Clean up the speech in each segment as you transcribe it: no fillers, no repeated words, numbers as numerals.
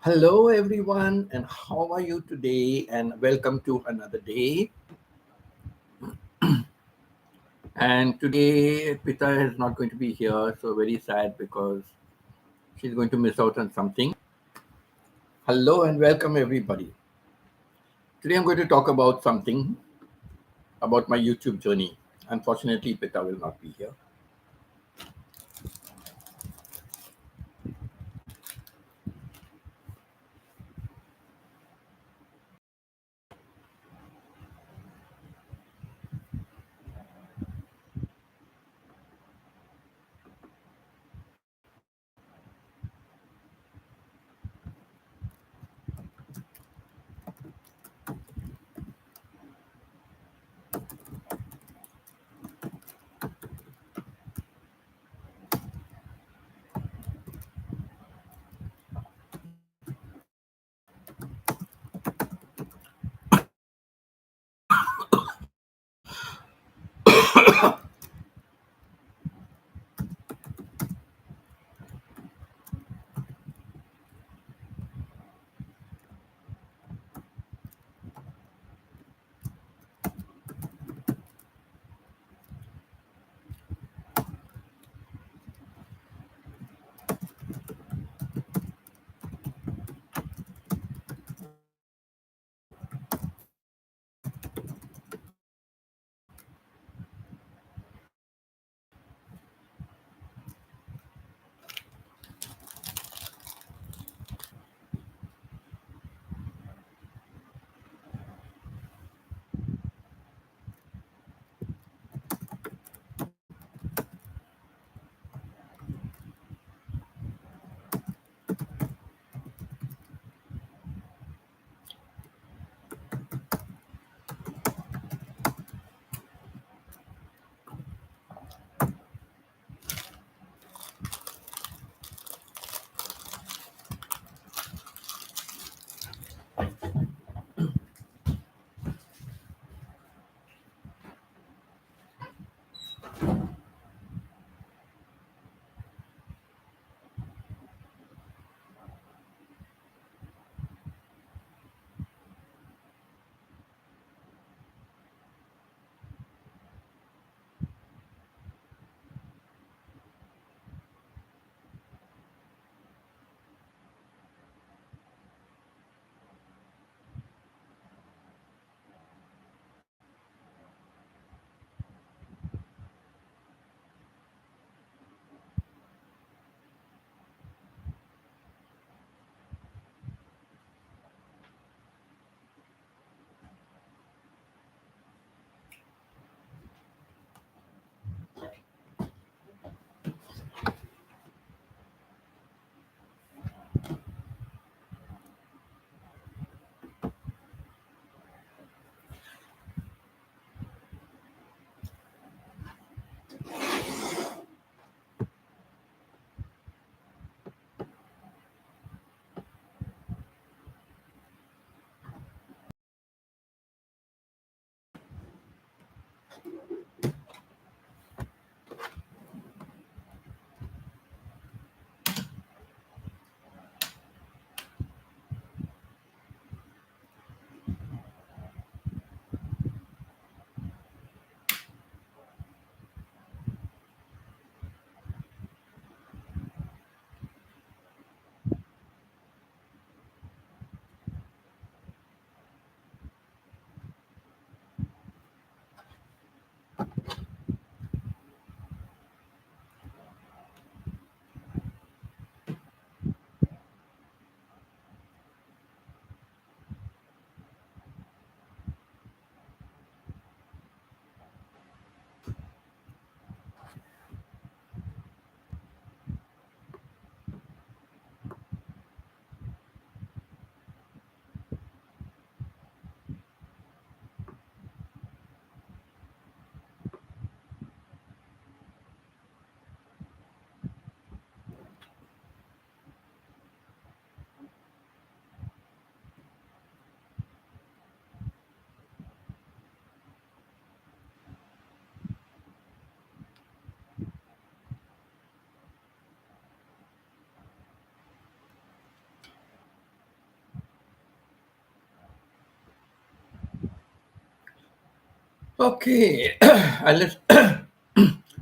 Hello, everyone, and how are you today? And welcome to another day. And today, Pita is not going to be here, so very sad because she's going to miss out on something. Hello, and welcome, everybody. Today, I'm going to talk about something about my YouTube journey. Unfortunately, Pita will not be here. Okay, let's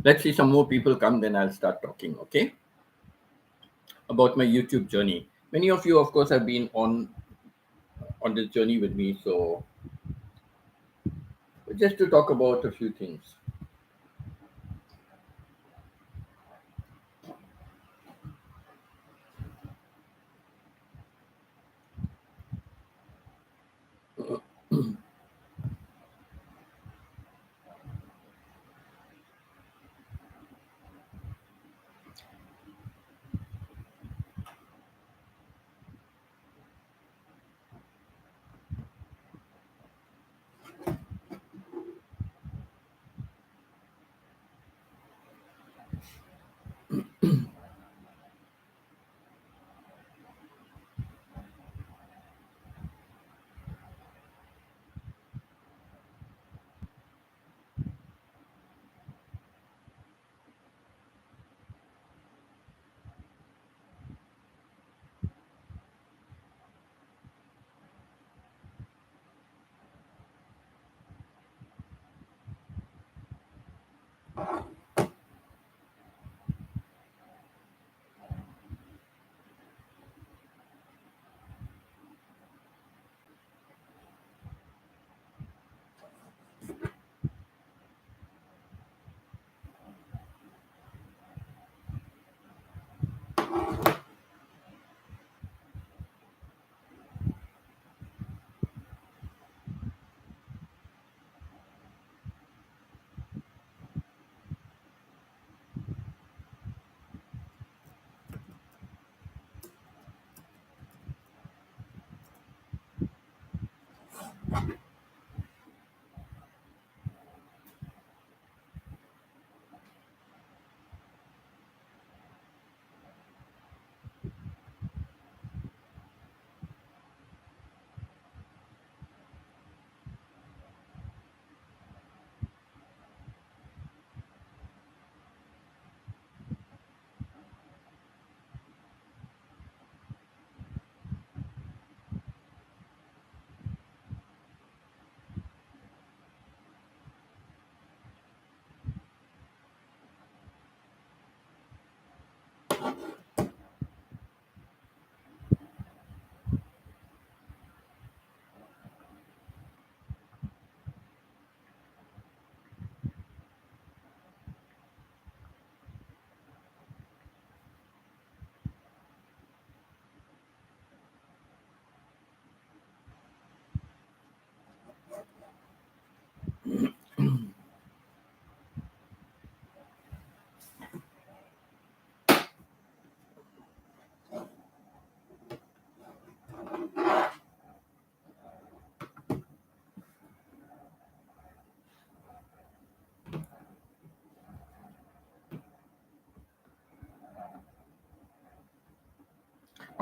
let's see some more people come. Then I'll start talking. Okay, about my YouTube journey. Many of you, of course, have been on this journey with me. So just to talk about a few things.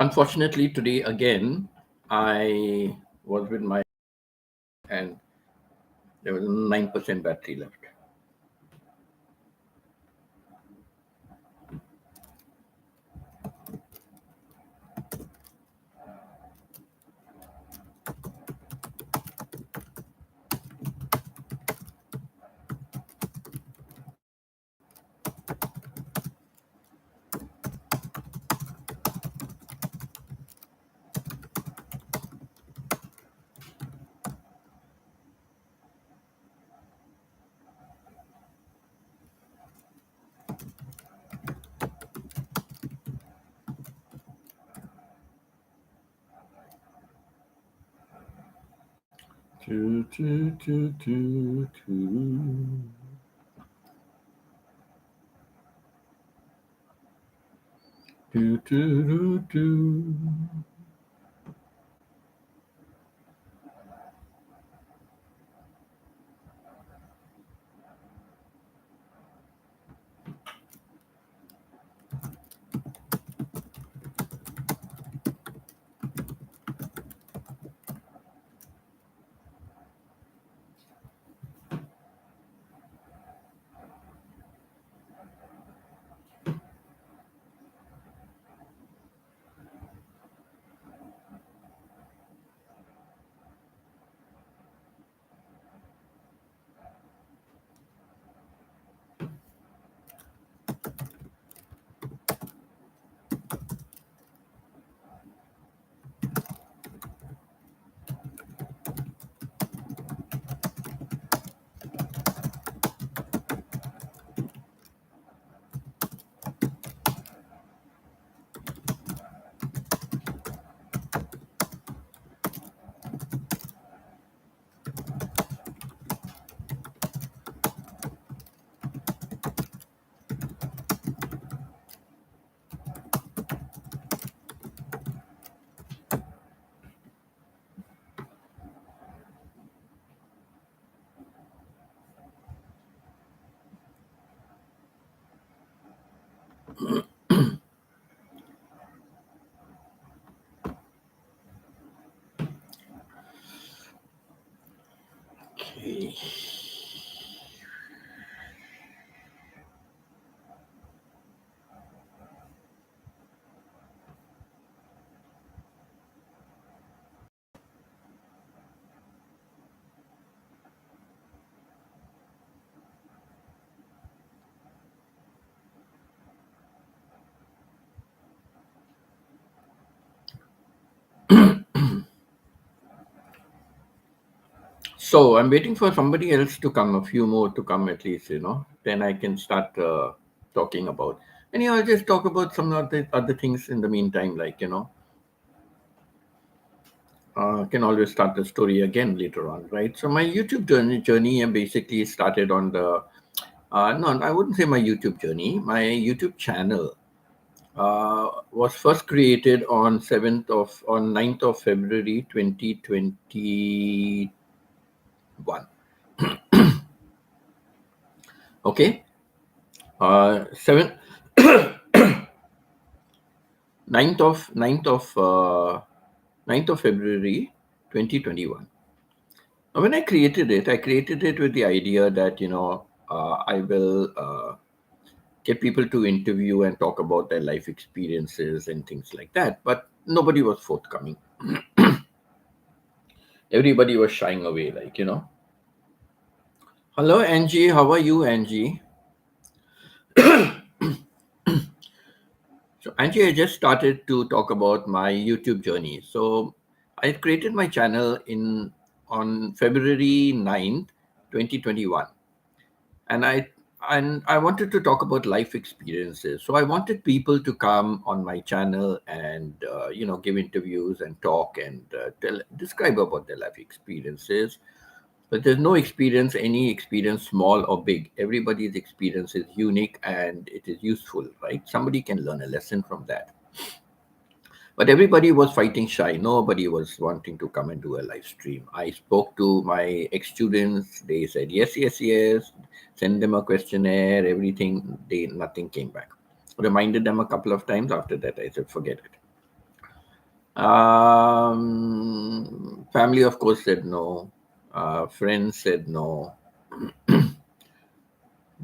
Unfortunately, today again, I was with my and there was 9% battery left. Two, two, two, two, two. Do, do, do, do. Okay. So I'm waiting for somebody else to come, a few more to come at least, then I can start talking about. And I'll just talk about some of the other things in the meantime, like, can always start the story again later on, right? So my YouTube journey basically started on the, no, I wouldn't say my YouTube journey. My YouTube channel was first created on 9th of February 2021. Okay, 7 9th of 9th of February 2021. Now, when I created it with the idea that I will get people to interview and talk about their life experiences and things like that. But nobody was forthcoming. Everybody was shying away, Hello, Angie. How are you, Angie? So, Angie, I just started to talk about my YouTube journey. So, I created my channel on February 9th, 2021. And I wanted to talk about life experiences. So I wanted people to come on my channel and give interviews and talk and describe about their life experiences. But there's no experience, any experience, small or big. Everybody's experience is unique and it is useful, right? Somebody can learn a lesson from that. But everybody was fighting shy. Nobody was wanting to come and do a live stream. I spoke to my ex-students. They said, yes, yes, yes. Send them a questionnaire, everything. Nothing came back. Reminded them a couple of times. After that, I said, forget it. Family, of course, said no. Friends said no.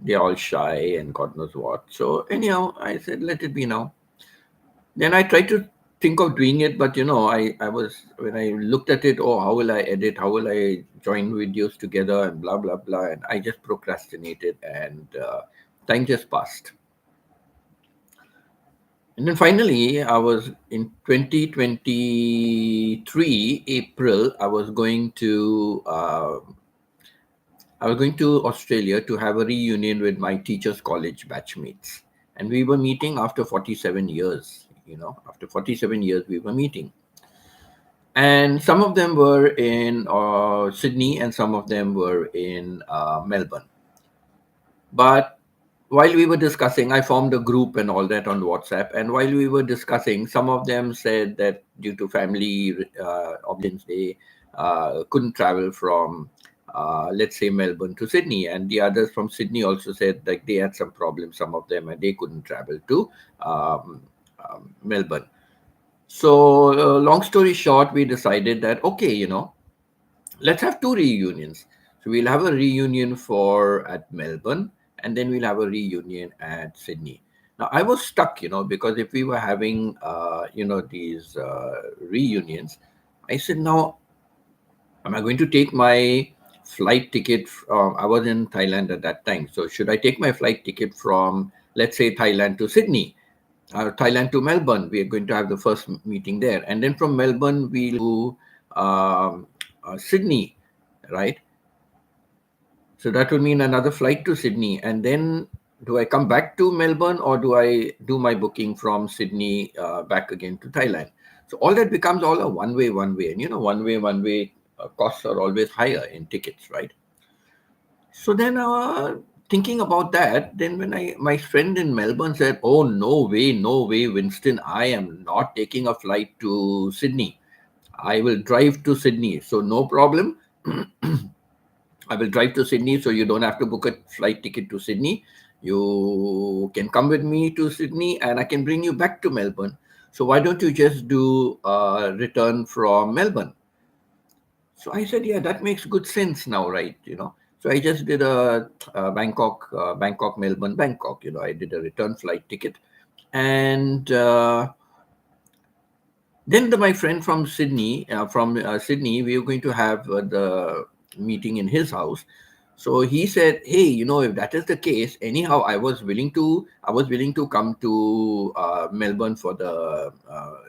They're all shy and God knows what. So anyhow, I said, let it be now. Then I tried to think of doing it, but I was, when I looked at it, oh, how will I edit? How will I join videos together and blah, blah, blah. And I just procrastinated and time just passed. And then finally, I was in 2023, April, I was going to Australia to have a reunion with my teachers' college batchmates. And we were meeting after 47 years, after 47 years, we were meeting. And some of them were in Sydney and some of them were in Melbourne. But while we were discussing, I formed a group and all that on WhatsApp. And while we were discussing, some of them said that due to family obligations, they couldn't travel from, let's say, Melbourne to Sydney. And the others from Sydney also said that they had some problems, some of them, and they couldn't travel to Melbourne. So, long story short, we decided that, okay, let's have two reunions. So we'll have a reunion at Melbourne, and then we'll have a reunion at Sydney. Now I was stuck, because if we were having, these reunions, I said, now, am I going to take my flight ticket? I was in Thailand at that time, so should I take my flight ticket from, let's say, Thailand to Sydney? Thailand to Melbourne, we are going to have the first meeting there. And then from Melbourne, we'll do Sydney, right? So that would mean another flight to Sydney. And then do I come back to Melbourne or do I do my booking from Sydney back again to Thailand? So all that becomes all a one-way. And, one-way costs are always higher in tickets, right? So then thinking about that, then when my friend in Melbourne said, oh, no way, Winston, I am not taking a flight to Sydney. I will drive to Sydney. So no problem. I will drive to Sydney, so you don't have to book a flight ticket to Sydney. You can come with me to Sydney and I can bring you back to Melbourne. So why don't you just do a return from Melbourne? So I said, yeah, that makes good sense now, right? So I just did a Bangkok, Melbourne, Bangkok. I did a return flight ticket, and then my friend from Sydney, we were going to have the meeting in his house. So he said, "Hey, if that is the case, anyhow, I was willing to come to Melbourne for the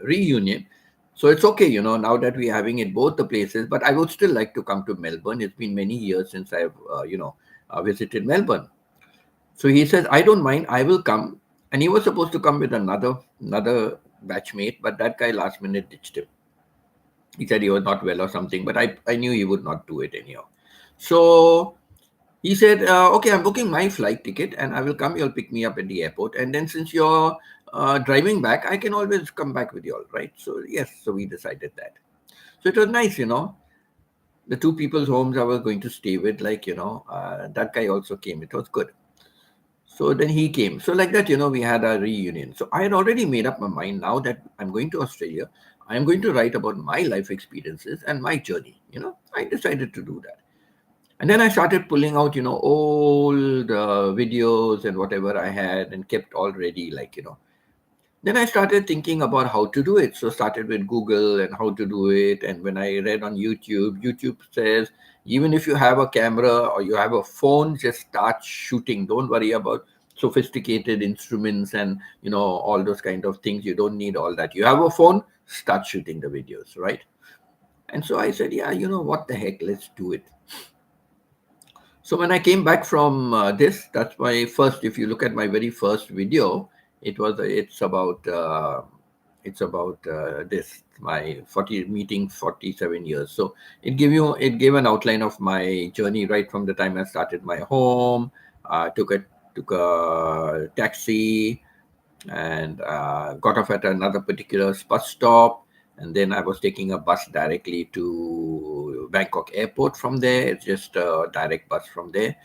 reunion. So it's okay, now that we're having it both the places. But I would still like to come to Melbourne. It's been many years since I've visited Melbourne." So he says, "I don't mind. I will come." And he was supposed to come with another batchmate, but that guy last minute ditched him. He said he was not well or something, but I knew he would not do it anyhow. So he said, "Okay, I'm booking my flight ticket and I will come. You'll pick me up at the airport. And then since you're driving back, I can always come back with you all, right?" So, yes, so we decided that. So it was nice. The two people's homes I was going to stay with, that guy also came. It was good. So then he came. So like that, we had a reunion. So I had already made up my mind now that I'm going to Australia. I'm going to write about my life experiences and my journey. I decided to do that. And then I started pulling out, all the videos and whatever I had and kept all ready, then I started thinking about how to do it. So started with Google and how to do it. And when I read on YouTube, YouTube says even if you have a camera or you have a phone, just start shooting. Don't worry about sophisticated instruments and all those kind of things. You don't need all that. You have a phone, start shooting the videos, right? And so I said, yeah, what the heck, let's do it. So when I came back from this, that's my first. If you look at my very first video, it's about this my 47 years. So it gave an outline of my journey right from the time I started my home, took a taxi, and got off at another particular bus stop. And then I was taking a bus directly to Bangkok airport from there. It's just a direct bus from there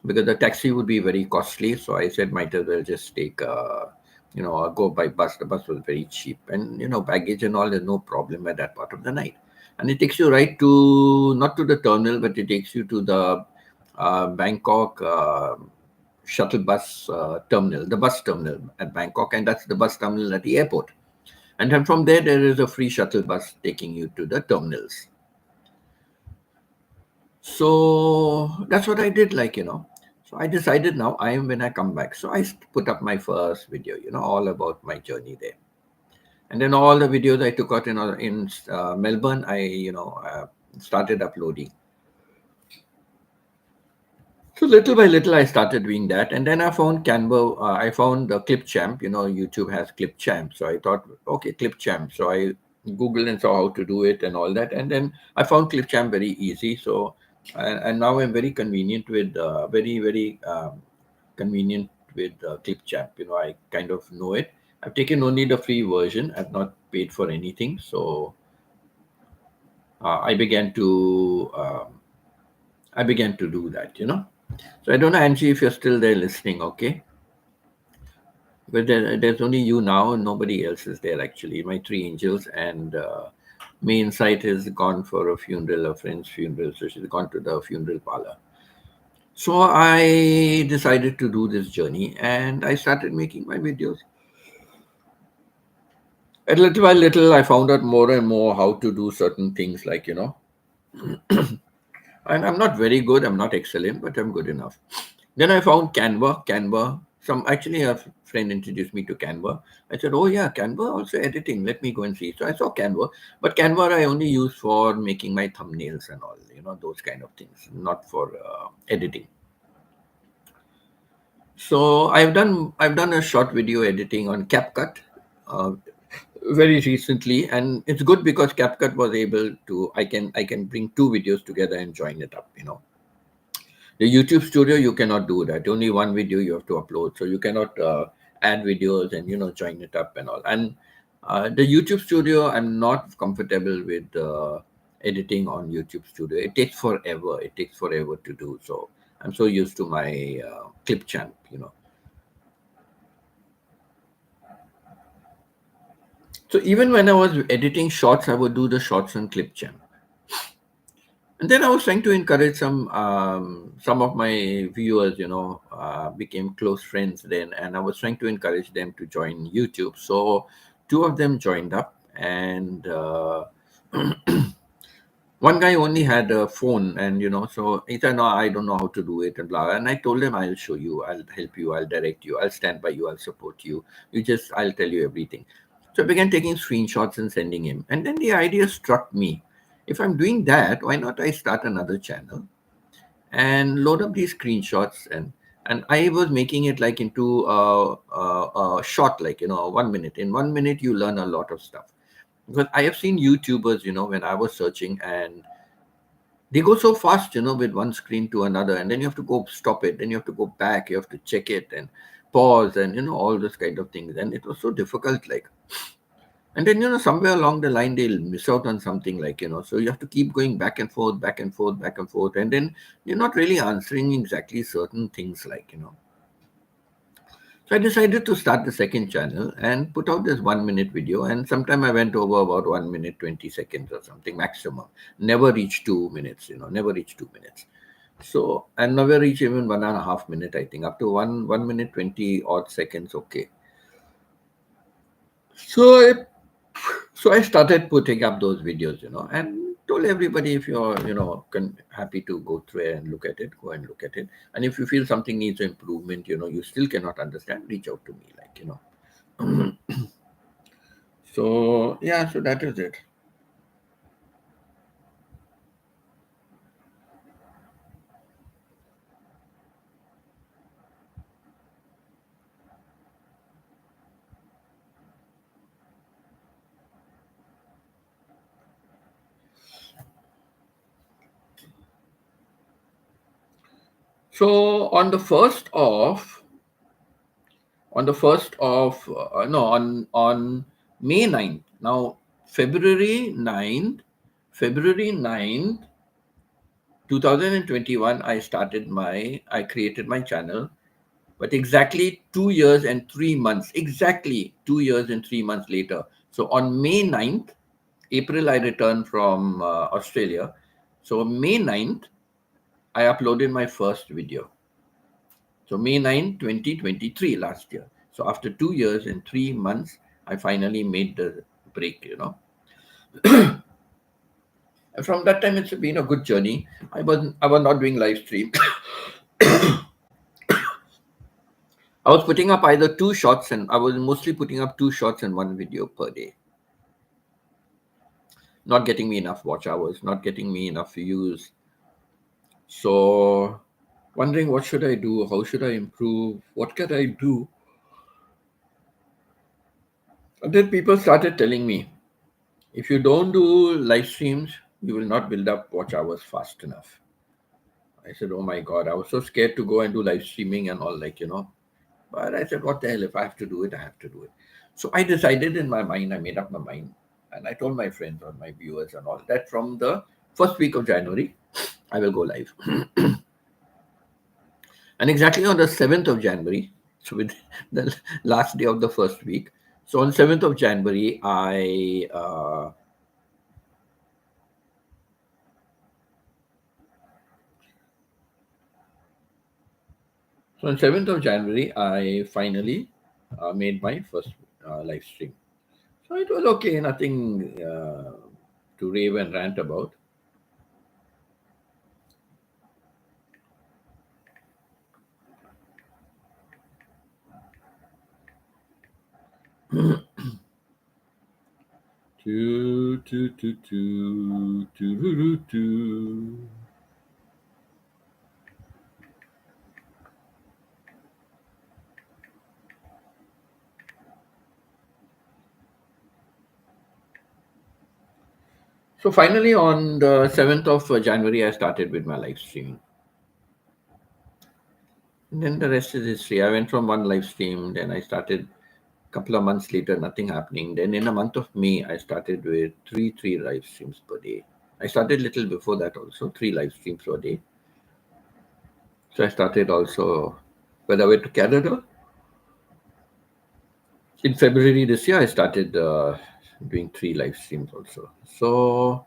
because the taxi would be very costly. So I said, might as well just go by bus. The bus was very cheap. And, baggage and all, there's no problem at that part of the night. And it takes you right to, not to the terminal, but it takes you to the Bangkok shuttle bus terminal, the bus terminal at Bangkok, and that's the bus terminal at the airport. And then from there is a free shuttle bus taking you to the terminals. So that's what I did, So I decided now when I come back. So I put up my first video, all about my journey there. And then all the videos I took out in Melbourne, I started uploading. So little by little, I started doing that, and then I found Canva. I found the Clip Champ. YouTube has Clip Champ, so I thought, okay, Clip Champ. So I googled and saw how to do it and all that, and then I found Clip Champ very easy. So and now I'm very convenient with very convenient with Clip Champ. I kind of know it. I've taken only the free version. I've not paid for anything, so I began to do that. So I don't know, Angie, if you're still there listening, okay? But there's only you now, and nobody else is there actually. My three angels, and May Insight has gone for a funeral, a friend's funeral, so she's gone to the funeral parlor. So I decided to do this journey, and I started making my videos. And little by little, I found out more and more how to do certain things, and I'm not very good. I'm not excellent, but I'm good enough. Then I found Canva. Actually, a friend introduced me to Canva. I said, "Oh yeah, Canva also editing. Let me go and see." So I saw Canva, but Canva I only use for making my thumbnails and all, those kind of things, not for editing. So I've done a short video editing on CapCut uh, very recently, and it's good because CapCut was able to I can bring two videos together and join it up. The YouTube Studio, you cannot do that. Only one video you have to upload, so you cannot add videos and join it up and all. And the YouTube Studio, I'm not comfortable with editing on YouTube Studio. It takes forever. It takes forever to do. So I'm so used to my Clip Champ. So even when I was editing shorts, I would do the shorts on Clip Champ. And then I was trying to encourage some of my viewers, became close friends then, and I was trying to encourage them to join YouTube. So two of them joined up, and one guy only had a phone, and so he said, "No, I don't know how to do it," and blah. And I told him, "I'll show you, I'll help you, I'll direct you, I'll stand by you, I'll support you. I'll tell you everything." So I began taking screenshots and sending him, and then the idea struck me: if I'm doing that, why not I start another channel and load up these screenshots? And I was making it like into a short, like 1 minute. In 1 minute, you learn a lot of stuff, because I have seen YouTubers, when I was searching, and they go so fast, with one screen to another, and then you have to go stop it, then you have to go back, you have to check it and pause, and all those kind of things, and it was so difficult, like. And then somewhere along the line they'll miss out on something, like so you have to keep going back and forth, back and forth, back and forth, and then you're not really answering exactly certain things, like. So I decided to start the second channel and put out this 1 minute video. And sometime I went over about 1 minute, 20 seconds or something maximum. Never reached 2 minutes, never reached 2 minutes. So, and never reached even 1.5 minute, I think, up to 1 minute, 20 odd seconds. Okay. So I started putting up those videos, and told everybody, if you're, happy to go through it and look at it, go and look at it. And if you feel something needs improvement, you still cannot understand, reach out to me, So yeah, so that is it. So on May 9th. Now February 9th, 2021, I created my channel. But exactly 2 years and 3 months, exactly 2 years and 3 months later. So on May 9th, April, I returned from Australia. So May 9th, I uploaded my first video. So May 9, 2023, last year. So after 2 years and 3 months, I finally made the break. And from that time, it's been a good journey. I was not doing live stream. I was putting up either two shots, and I was mostly putting up two shots and one video per day. Not getting me enough watch hours, not getting me enough views. So, wondering, what should I do? How should I improve? What can I do? And then people started telling me, if you don't do live streams, you will not build up watch hours fast enough. I said, oh my God, I was so scared to go and do live streaming and all, like. But I said, what the hell? If I have to do it, I have to do it. So I decided in my mind, I made up my mind. And I told my friends or my viewers and all that from the first week of January, I will go live. And exactly on the 7th of January, so with the last day of the first week, so on 7th of January, I finally made my first live stream. So it was okay, nothing to rave and rant about. Do, do, do, do, do, do, do. So finally, on the 7th of January, I started with my live streaming. And then the rest is history. I went from one live stream, then I started a couple of months later, nothing happening. Then in the month of May, I started with three live streams per day. I started little before that also, three live streams per day. So I started also when I went to Canada. In February this year, I started doing three live streams also. So,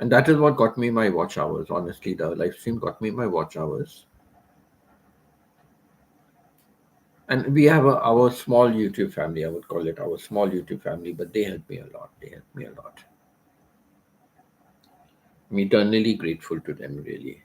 And that is what got me my watch hours. Honestly, the live stream got me my watch hours. And we have our small YouTube family. I would call it our small YouTube family, but they help me a lot. They help me a lot. I'm eternally grateful to them, really.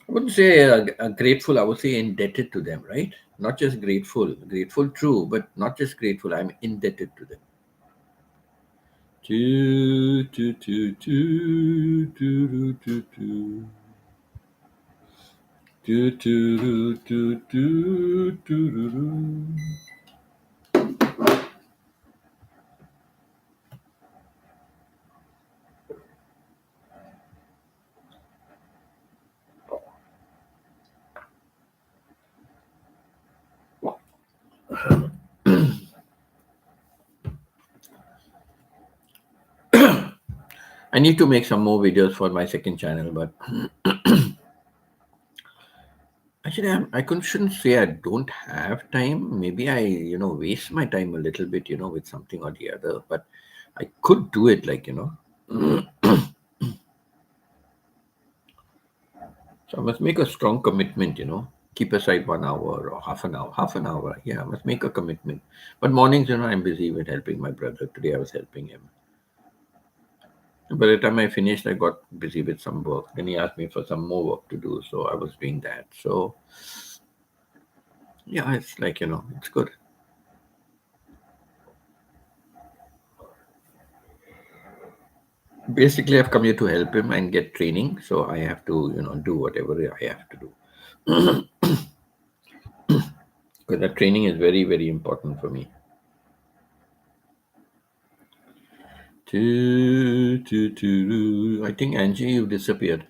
I wouldn't say grateful, I would say indebted to them, right? Not just grateful. Grateful, true, but not just grateful. I'm indebted to them. Do, do, do, do, do, do, do. Do, do, do, do, do, do, do. I need to make some more videos for my second channel, but actually, shouldn't say I don't have time. Maybe I, waste my time a little bit, with something or the other. But I could do it, So I must make a strong commitment, keep aside 1 hour or half an hour, half an hour. Yeah, I must make a commitment. But mornings, I'm busy with helping my brother. Today I was helping him. By the time I finished, I got busy with some work. Then he asked me for some more work to do, so I was doing that. So yeah, it's it's good. Basically, I've come here to help him and get training, so I have to do whatever I have to do. Because that training is very, very important for me. I think Angie, you disappeared.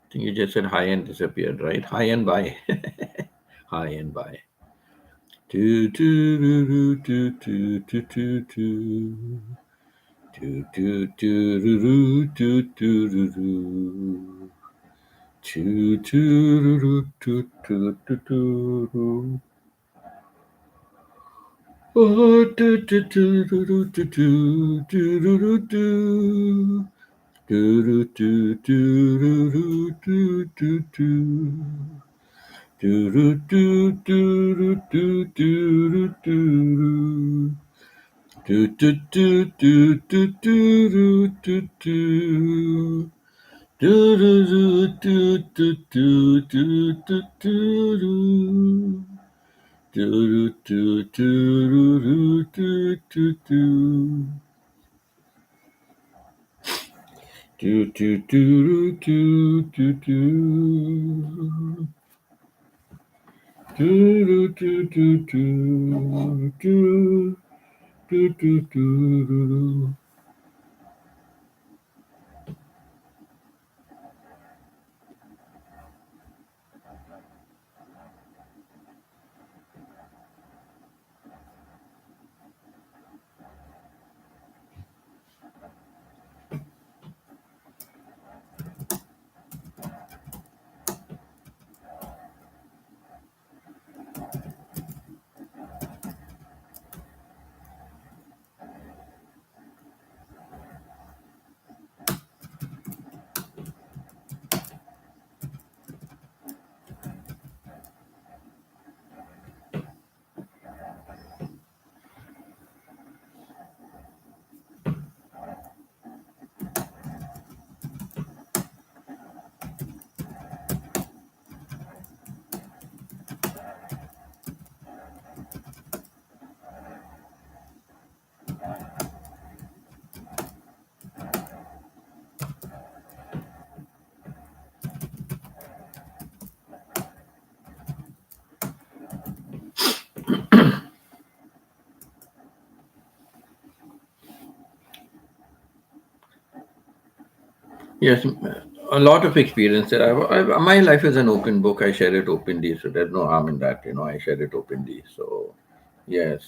I think you just said hi and disappeared, right? Hi and bye. Hi and bye. Do do do do do do do do. Do do do do do do do do. Do do do do do do. Oh, do do do do do do do do do do. Do do do do do do do do. Do do do do do do do do. Do do do do do do do do. Do do do do do do do do. Do do do do do do do. Do do do do do do. Do do do do do do do do. Yes, a lot of experience there. My life is an open book. I share it openly, so there's no harm in that. I share it openly. So, yes.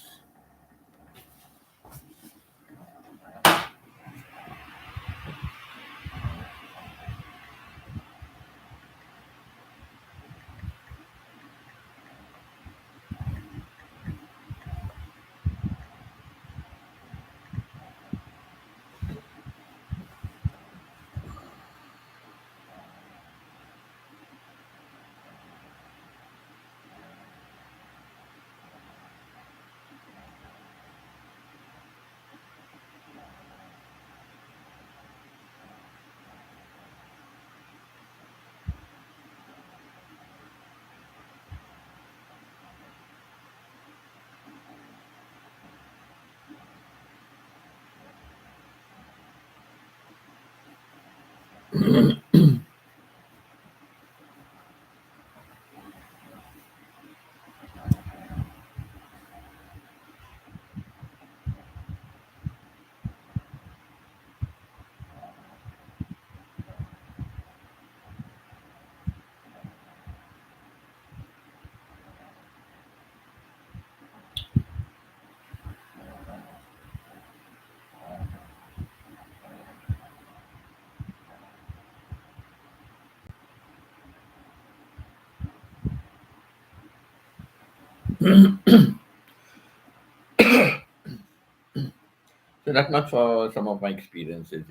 So that much for some of my experiences,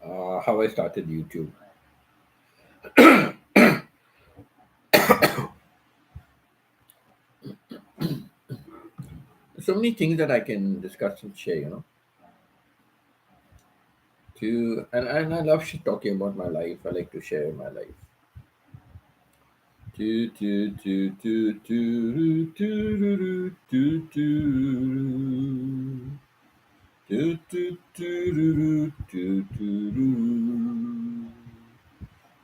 how I started YouTube. So many things that I can discuss and share, and I love talking about my life. I like to share my life. Do, do, do, do, do, do, do, do, do. Do, do, do, do, do, do, do.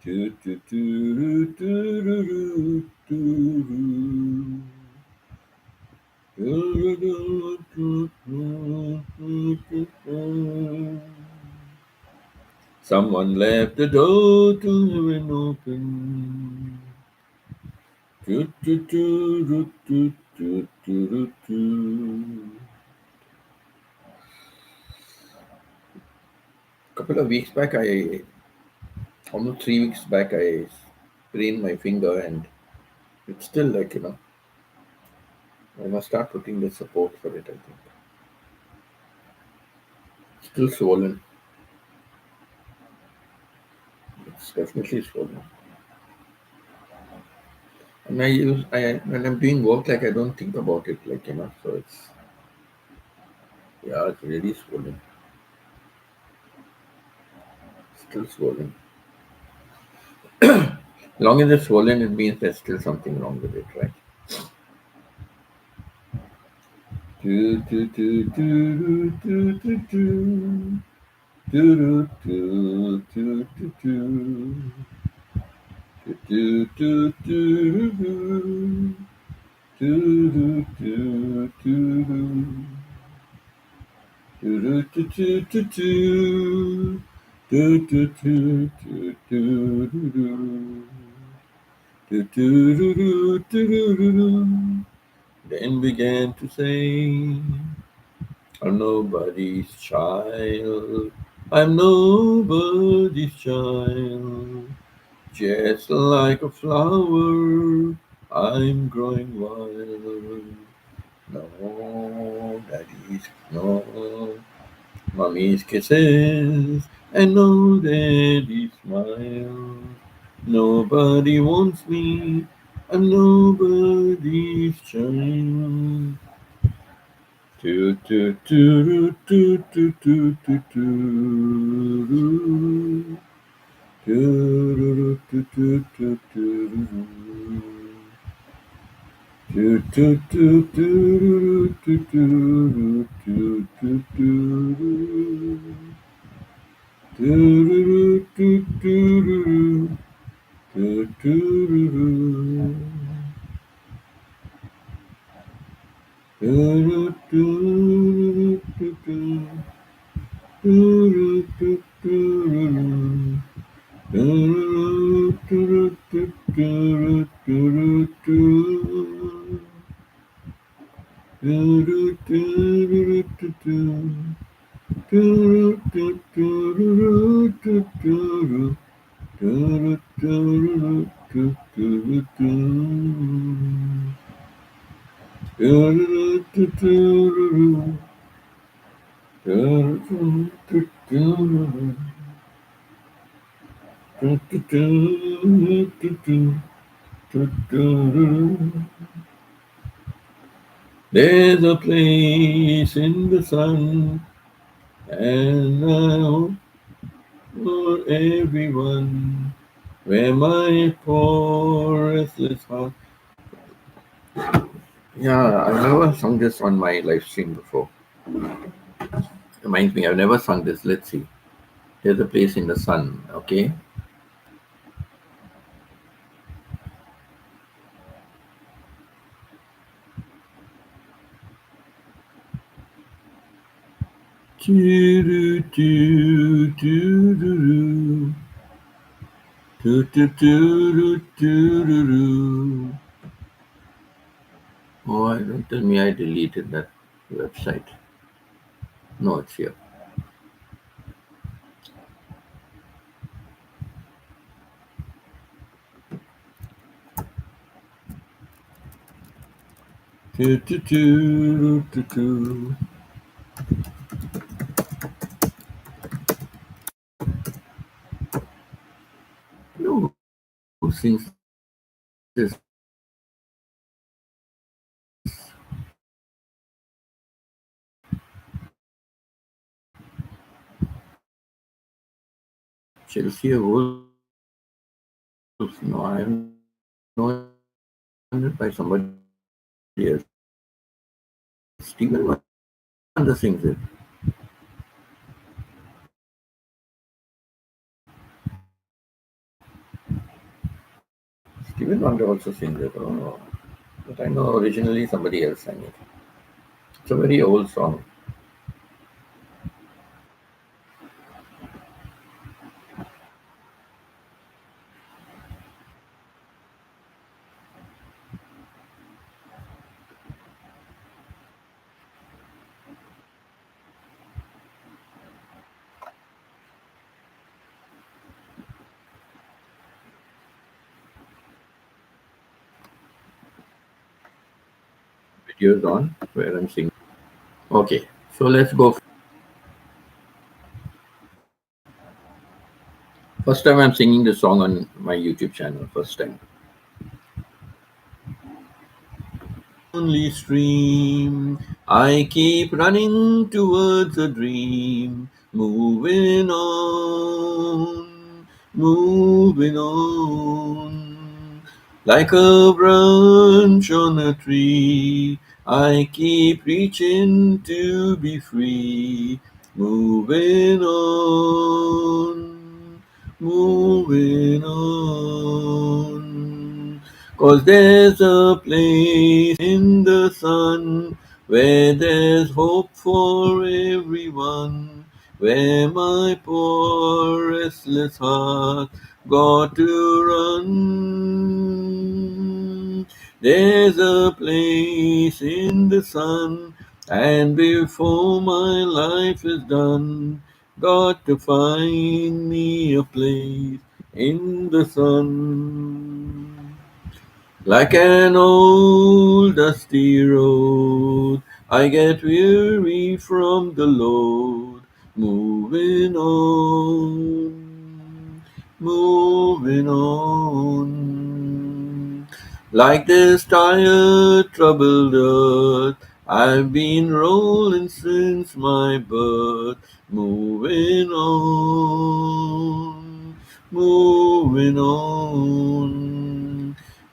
Do, do, do, do, do, do, do. Do, do, do, do, do, do, do. Someone left the door to heaven open. Do, do, do, do, do, do, do, do, do. Couple of weeks back, almost 3 weeks back, I sprained my finger, and it's still like, I must start putting the support for it, I think. Still swollen. It's definitely swollen. And when I'm doing work, like, I don't think about it, like, so it's really swollen. Still swollen. Long as it's swollen, it means there's still something wrong with it, right? Do, do, do, do, do, do, do. Do, do, do, do, do. Do, do, do, do. Do, do, do, do, do. Do, do, do, do, do, do. Do, do, do, do, do, do, do. Do, do, do, do, do, do, do, do. Then began to sing, I'm nobody's child. I'm nobody's child. Just like a flower, I'm growing wild. No, daddy's no, mommy's kisses, and no daddy's smile. Nobody wants me. I'm nobody's child. Do, do, do, do, do, do, do, do. Do, do, do, do, do, do. Do, do, do, do, do, do, do, do. Do, do, do, do, do, do, do. Do, do, do, do, do, do, do. Do, do, do, do, do, do. Do, do, do, do, do. Do, do, do, do, do, do, do, do, do, do. Do, do, do, do, do, do. Do, do, do, do, do, do, do. There's a place in the sun, and I hope for everyone, where my poor restless heart. Yeah, I never sung this on my live stream before. Reminds me, I've never sung this. Let's see. There's a place in the sun. Okay. Oh, don't tell me I deleted that website. No, it's here. Who sings this? Chelsea Wolves? No, I have known it by somebody else. Stephen Wonder sings it. Stephen Wonder also sings it. Oh, but I know originally somebody else sang it. It's a very old song. Videos on where I'm singing. Okay, so let's go. First time I'm singing this song on my YouTube channel. First time. Only stream. I keep running towards a dream. Moving on. Like a branch on a tree. I keep reaching to be free. Moving on. 'Cause there's a place in the sun where there's hope for everyone, where my poor restless heart got to run. There's a place in the sun, and before my life is done, got to find me a place in the sun. Like an old dusty road, I get weary from the load, moving on. Like this tired, troubled earth, I've been rolling since my birth, moving on.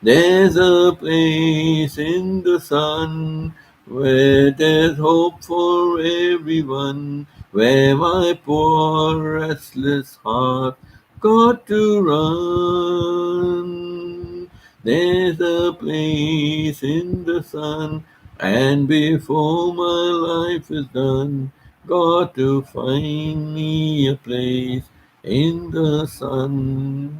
There's a place in the sun where there's hope for everyone, where my poor restless heart got to run. There's a place in the sun, and before my life is done, got to find me a place in the sun.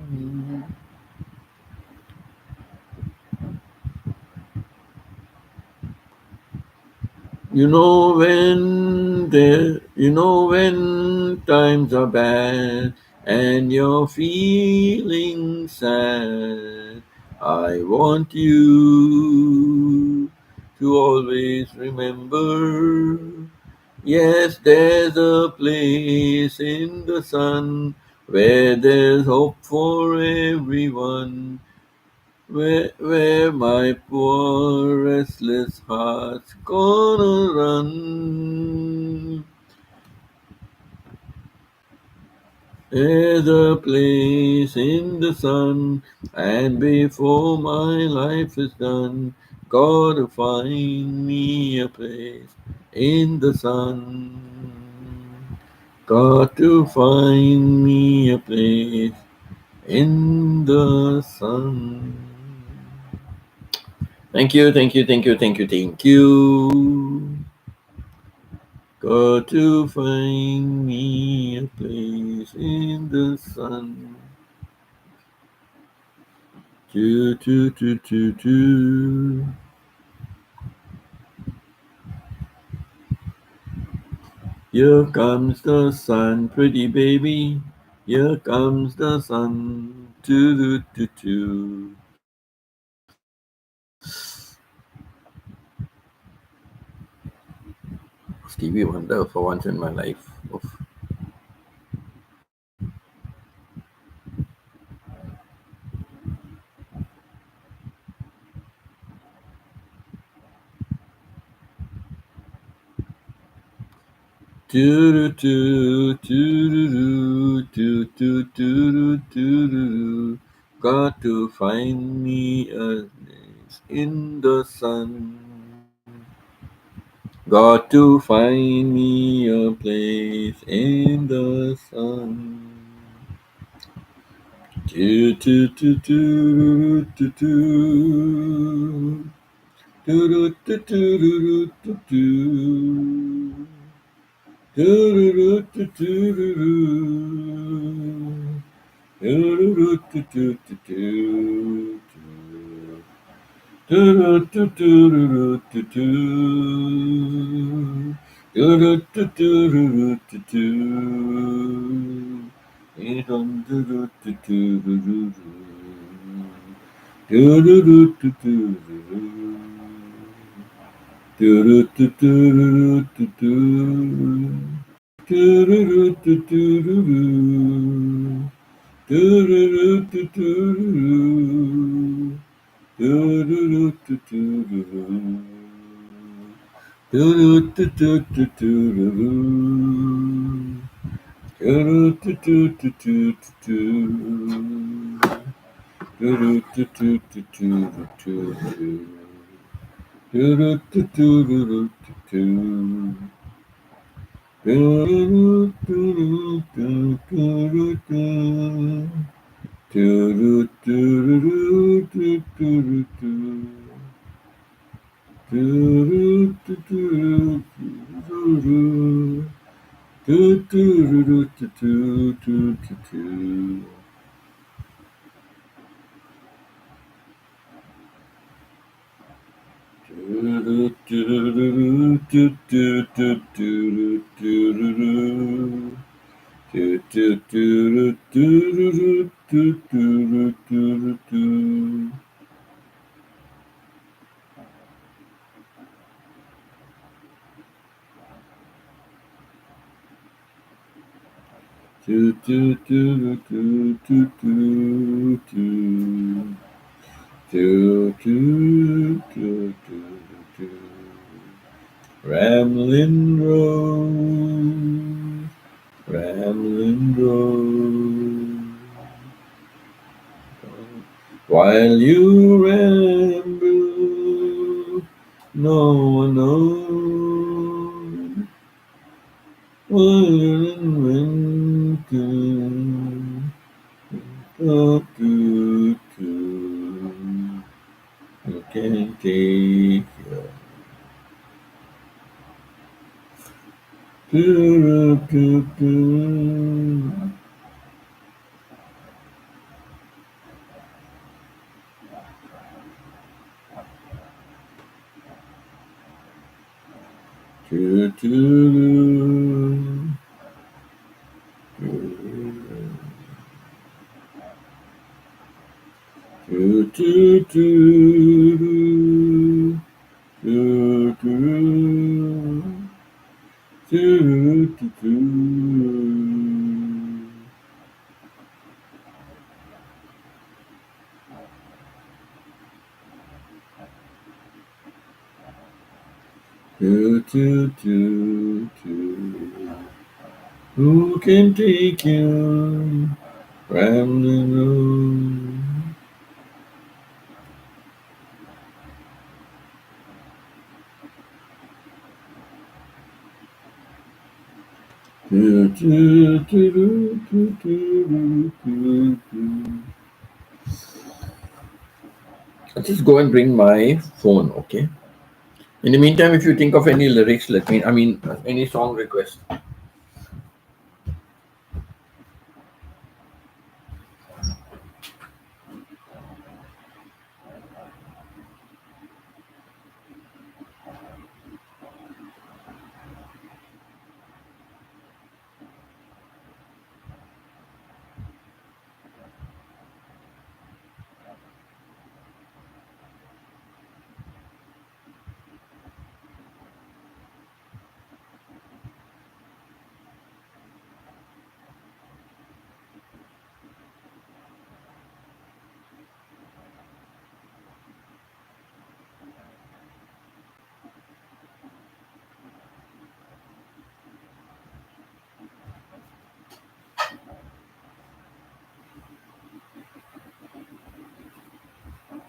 When times are bad and you're feeling sad, I want you to always remember. Yes, there's a place in the sun where there's hope for everyone. Where my poor restless heart's gonna run. There's a place in the sun, and before my life is done, gotta find me a place in the sun. Got to find me a place in the sun. Thank you, thank you, thank you, thank you, thank you. Got to find me a place in the sun. Do, do, do, do, do. Here comes the sun, pretty baby. Here comes the sun. Do, do, do, do. Stevie Wonder for once in my life. Oof. Do, do, do, do, do, do, do, do, do, do. Got to find me a place in the sun. Got to find me a place in the sun. Do, do, do, do, do, do. Do, do, do, do, do, do, do. Do, do, do, do, do, do. Do, do, do, do, do, do, do. Do, do, do, do, do, do. Do, do, do, do, do, do. Do, do, do, do, do, do. Do, do, do, do, do, do. Do, do, do, do, do, do. Do, do, do, do, do, do. Do, do, do, do, do. Do, do, do, do, do, do. Do, do, do, do, do, do. Do, do, do, do, do, do. Do, do, do, do, do, do, do. Do, do, do, do, do, do, do. Do, do, do, do, do, do. Do, do, do, do, do, do, do. Do, do, do, do, do. Do, do, do, do, do, do, do, do. Do, do, do, do, do, do, do, do, do, do. Do, do, do, do, do, do, do, do, do, do. Do, do, do, do, do, do, do. Do, do, do, do, do. Ramblin' Rose, Ramblin' Rose. While you ramble, no one knows. While you're in winter, oh, do, do. You can take your do, do, do. Do, do, do, do, do, do, do. Do, do, do. Do, do, do, do. Who can take you round the road? I'll just go and bring my phone, okay? In the meantime, if you think of any lyrics, any song request.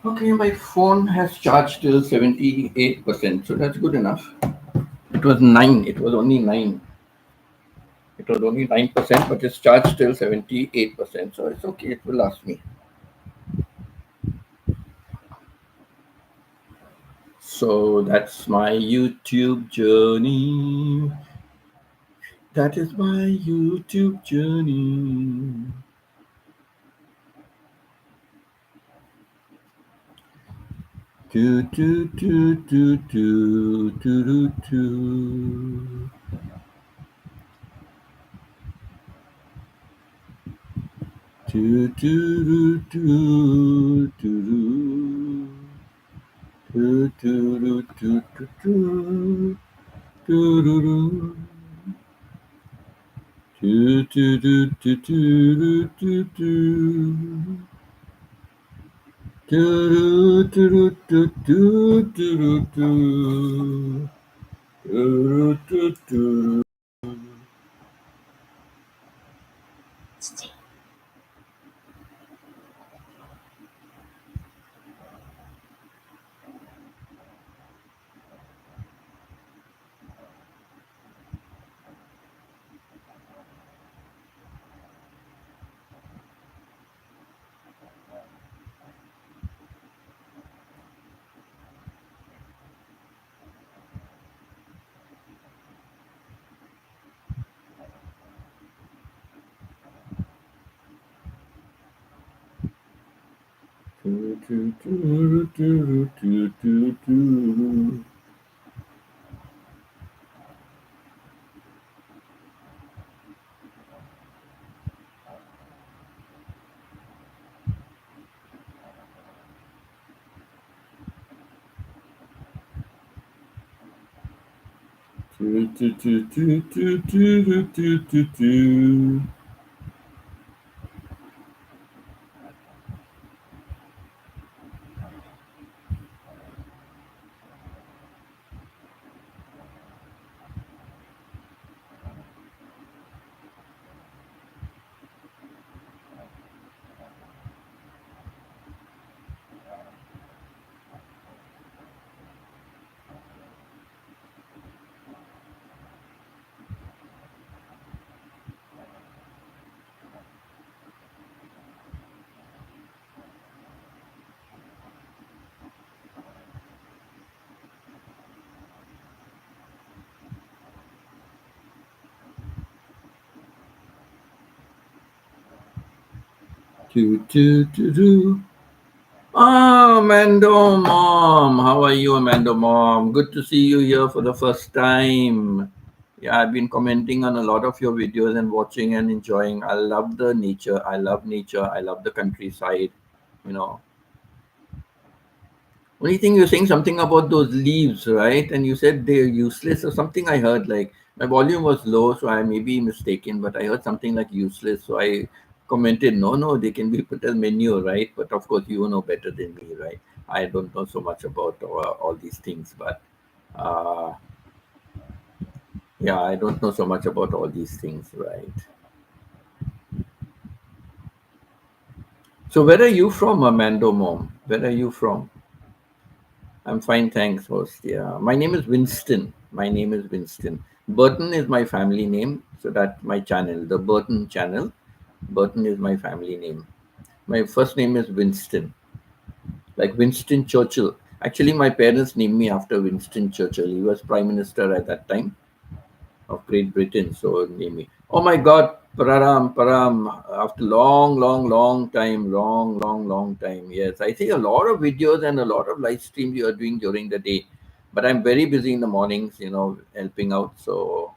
Okay, my phone has charged till 78%, so that's good enough. It was 9, it was only 9. It was only 9%, but it's charged till 78%, so it's okay, it will last me. So that's my YouTube journey. That is my YouTube journey. Do do do do do do do do. Do do do do do do do do do do do do do. Do do do do do do do. Do do do do do do do do do. Ah, Mando Mom. How are you, Mando Mom? Good to see you here for the first time. Yeah, I've been commenting on a lot of your videos and watching and enjoying. I love the nature. I love nature. I love the countryside. You know, only thing you're saying something about those leaves, right? And you said they're useless or something. I heard like my volume was low, so I may be mistaken, but I heard something like useless. So I commented, no, no, they can be put as manure, right? But of course, you know better than me, right? I don't know so much about all these things, but uh, yeah, I don't know so much about all these things, right? So where are you from, Amando Mom? Where are you from? I'm fine, thanks, host. Yeah, my name is Winston. My name is Winston. Burton is my family name, so that's my channel, the Burton channel. Burton is my family name. My first name is Winston, like Winston Churchill. Actually, my parents named me after Winston Churchill. He was prime minister at that time of Great Britain, so name me. Oh my God, Pararam, Param. After long time. Yes, I see a lot of videos and a lot of live streams you are doing during the day, but I'm very busy in the mornings, helping out. So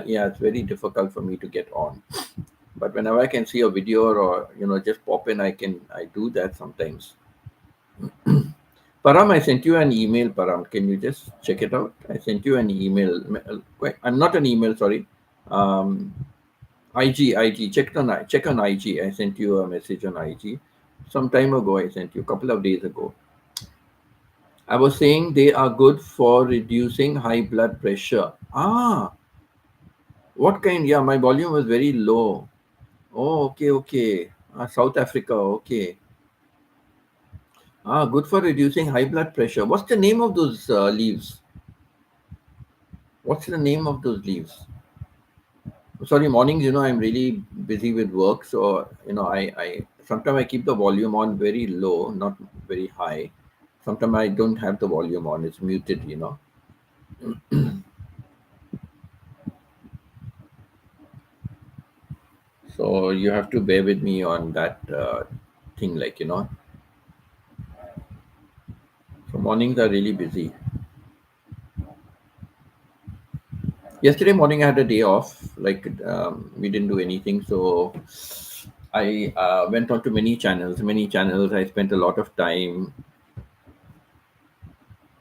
yeah, it's very difficult for me to get on. But whenever I can see a video or just pop in, I do that sometimes. Param, I sent you an email, Param. Can you just check it out? I sent you an email. Wait, I'm not an email, sorry. Um, IG. Check on IG. I sent you a message on IG some time ago. I sent you a couple of days ago. I was saying they are good for reducing high blood pressure. What kind? Yeah, my volume was very low. Oh, okay. South Africa. Okay. Good for reducing high blood pressure. What's the name of those leaves? What's the name of those leaves? Sorry, mornings, I'm really busy with work. So, I sometimes I keep the volume on very low, not very high. Sometimes I don't have the volume on, it's muted. So you have to bear with me on that thing, like. So mornings are really busy. Yesterday morning I had a day off, like we didn't do anything. So I went on to many channels. I spent a lot of time,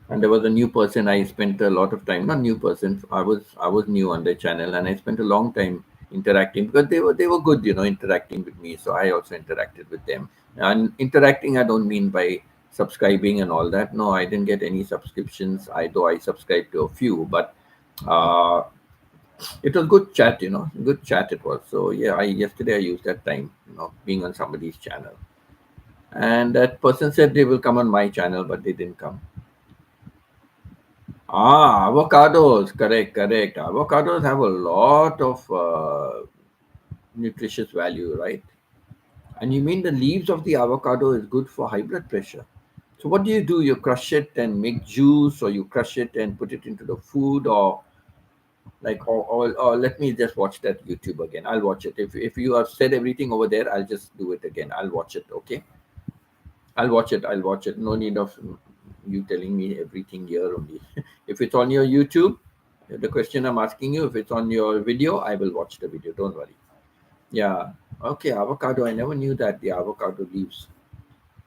and there was a new person. I spent a lot of time, not new person, I was new on the channel, and I spent a long time interacting because they were good, interacting with me, so I also interacted with them. And interacting, I don't mean by subscribing and all that. No, I didn't get any subscriptions, I though I subscribed to a few, but uh it was good chat, good chat it was. So yeah, I yesterday I used that time, being on somebody's channel, and that person said they will come on my channel, but they didn't come. Avocados. Correct. Avocados have a lot of nutritious value, right? And you mean the leaves of the avocado is good for high blood pressure? So what do? You crush it and make juice, or you crush it and put it into the food, or or let me just watch that YouTube again. I'll watch it. If you have said everything over there, I'll just do it again. I'll watch it. Okay. I'll watch it. No need of you telling me everything here only. If it's on your YouTube, the question I'm asking you, if it's on your video, I will watch the video. Don't worry. Yeah. Okay. Avocado. I never knew that the avocado leaves.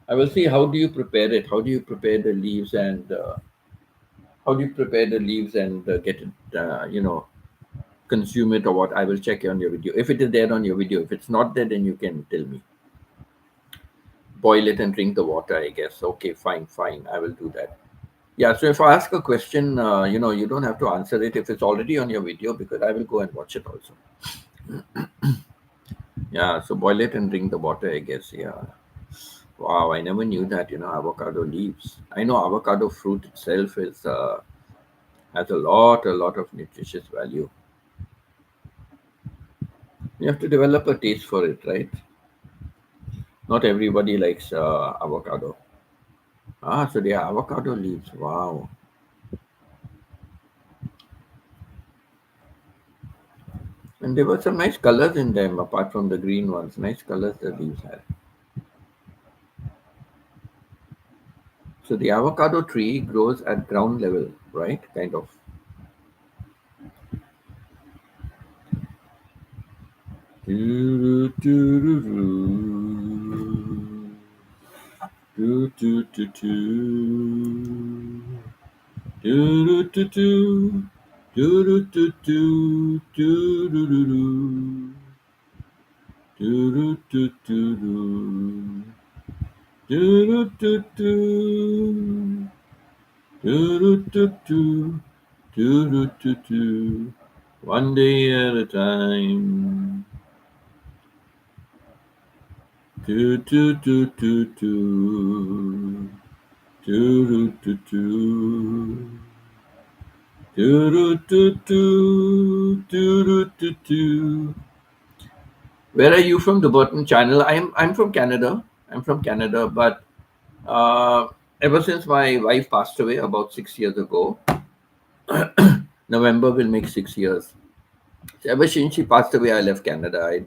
I will see how do you prepare it. How do you prepare the leaves, and how do you prepare the leaves and get it? Consume it or what? I will check on your video. If it is there on your video, if it's not there, then you can tell me. Boil it and drink the water, I guess. Okay, fine. I will do that. Yeah, so if I ask a question, you don't have to answer it if it's already on your video, because I will go and watch it also. Yeah, so boil it and drink the water, I guess. Yeah. Wow, I never knew that, avocado leaves. I know avocado fruit itself is has a lot of nutritious value. You have to develop a taste for it, right? Not everybody likes avocado. So they are avocado leaves. Wow. And there were some nice colors in them apart from the green ones. Nice colors the leaves had. So the avocado tree grows at ground level, right? Kind of. One day at a time. Do do do do do do do do do Do-do-do-do, Where are you from? The Burton Channel. I'm from Canada. I'm from Canada, but uh, ever since my wife passed away about 6 years ago, November will make 6 years. So ever since she passed away, I left Canada.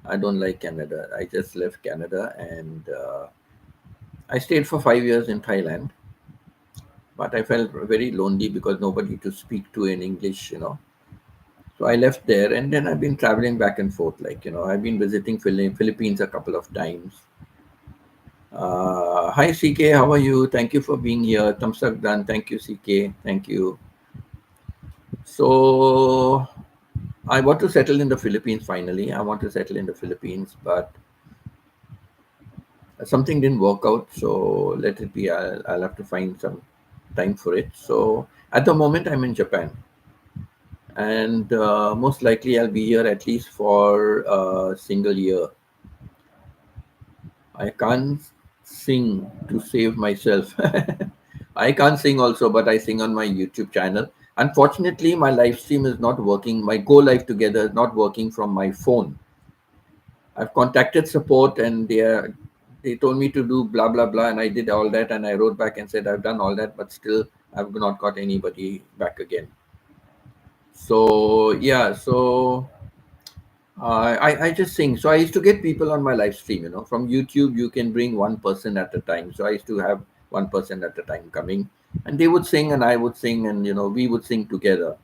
I don't like Canada. I just left Canada and I stayed for 5 years in Thailand. But I felt very lonely because nobody to speak to in English, So I left there, and then I've been traveling back and forth. I've been visiting Philippines a couple of times. Hi CK, how are you? Thank you for being here. Thumbs up done. Thank you CK. Thank you. So I want to settle in the Philippines finally. I want to settle in the Philippines, but something didn't work out. So let it be. I'll have to find some time for it. So at the moment, I'm in Japan, and most likely I'll be here at least for a single year. I can't sing to save myself. I can't sing also, but I sing on my YouTube channel. Unfortunately, my live stream is not working. My Go Live Together is not working from my phone. I've contacted support and they told me to do blah blah blah, and I did all that, and I wrote back and said I've done all that, but still I've not got anybody back again. So yeah, so I just sing. So I used to get people on my live stream. From YouTube you can bring one person at a time. So I used to have one person at a time coming, and they would sing and I would sing, and we would sing together.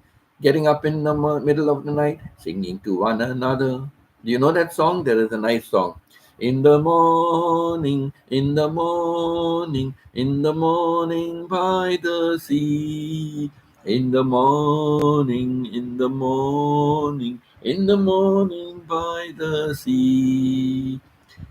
Getting up in the middle of the night, singing to one another. Do you know that song? There is a nice song. In the morning, in the morning, in the morning by the sea. In the morning, in the morning, in the morning by the sea.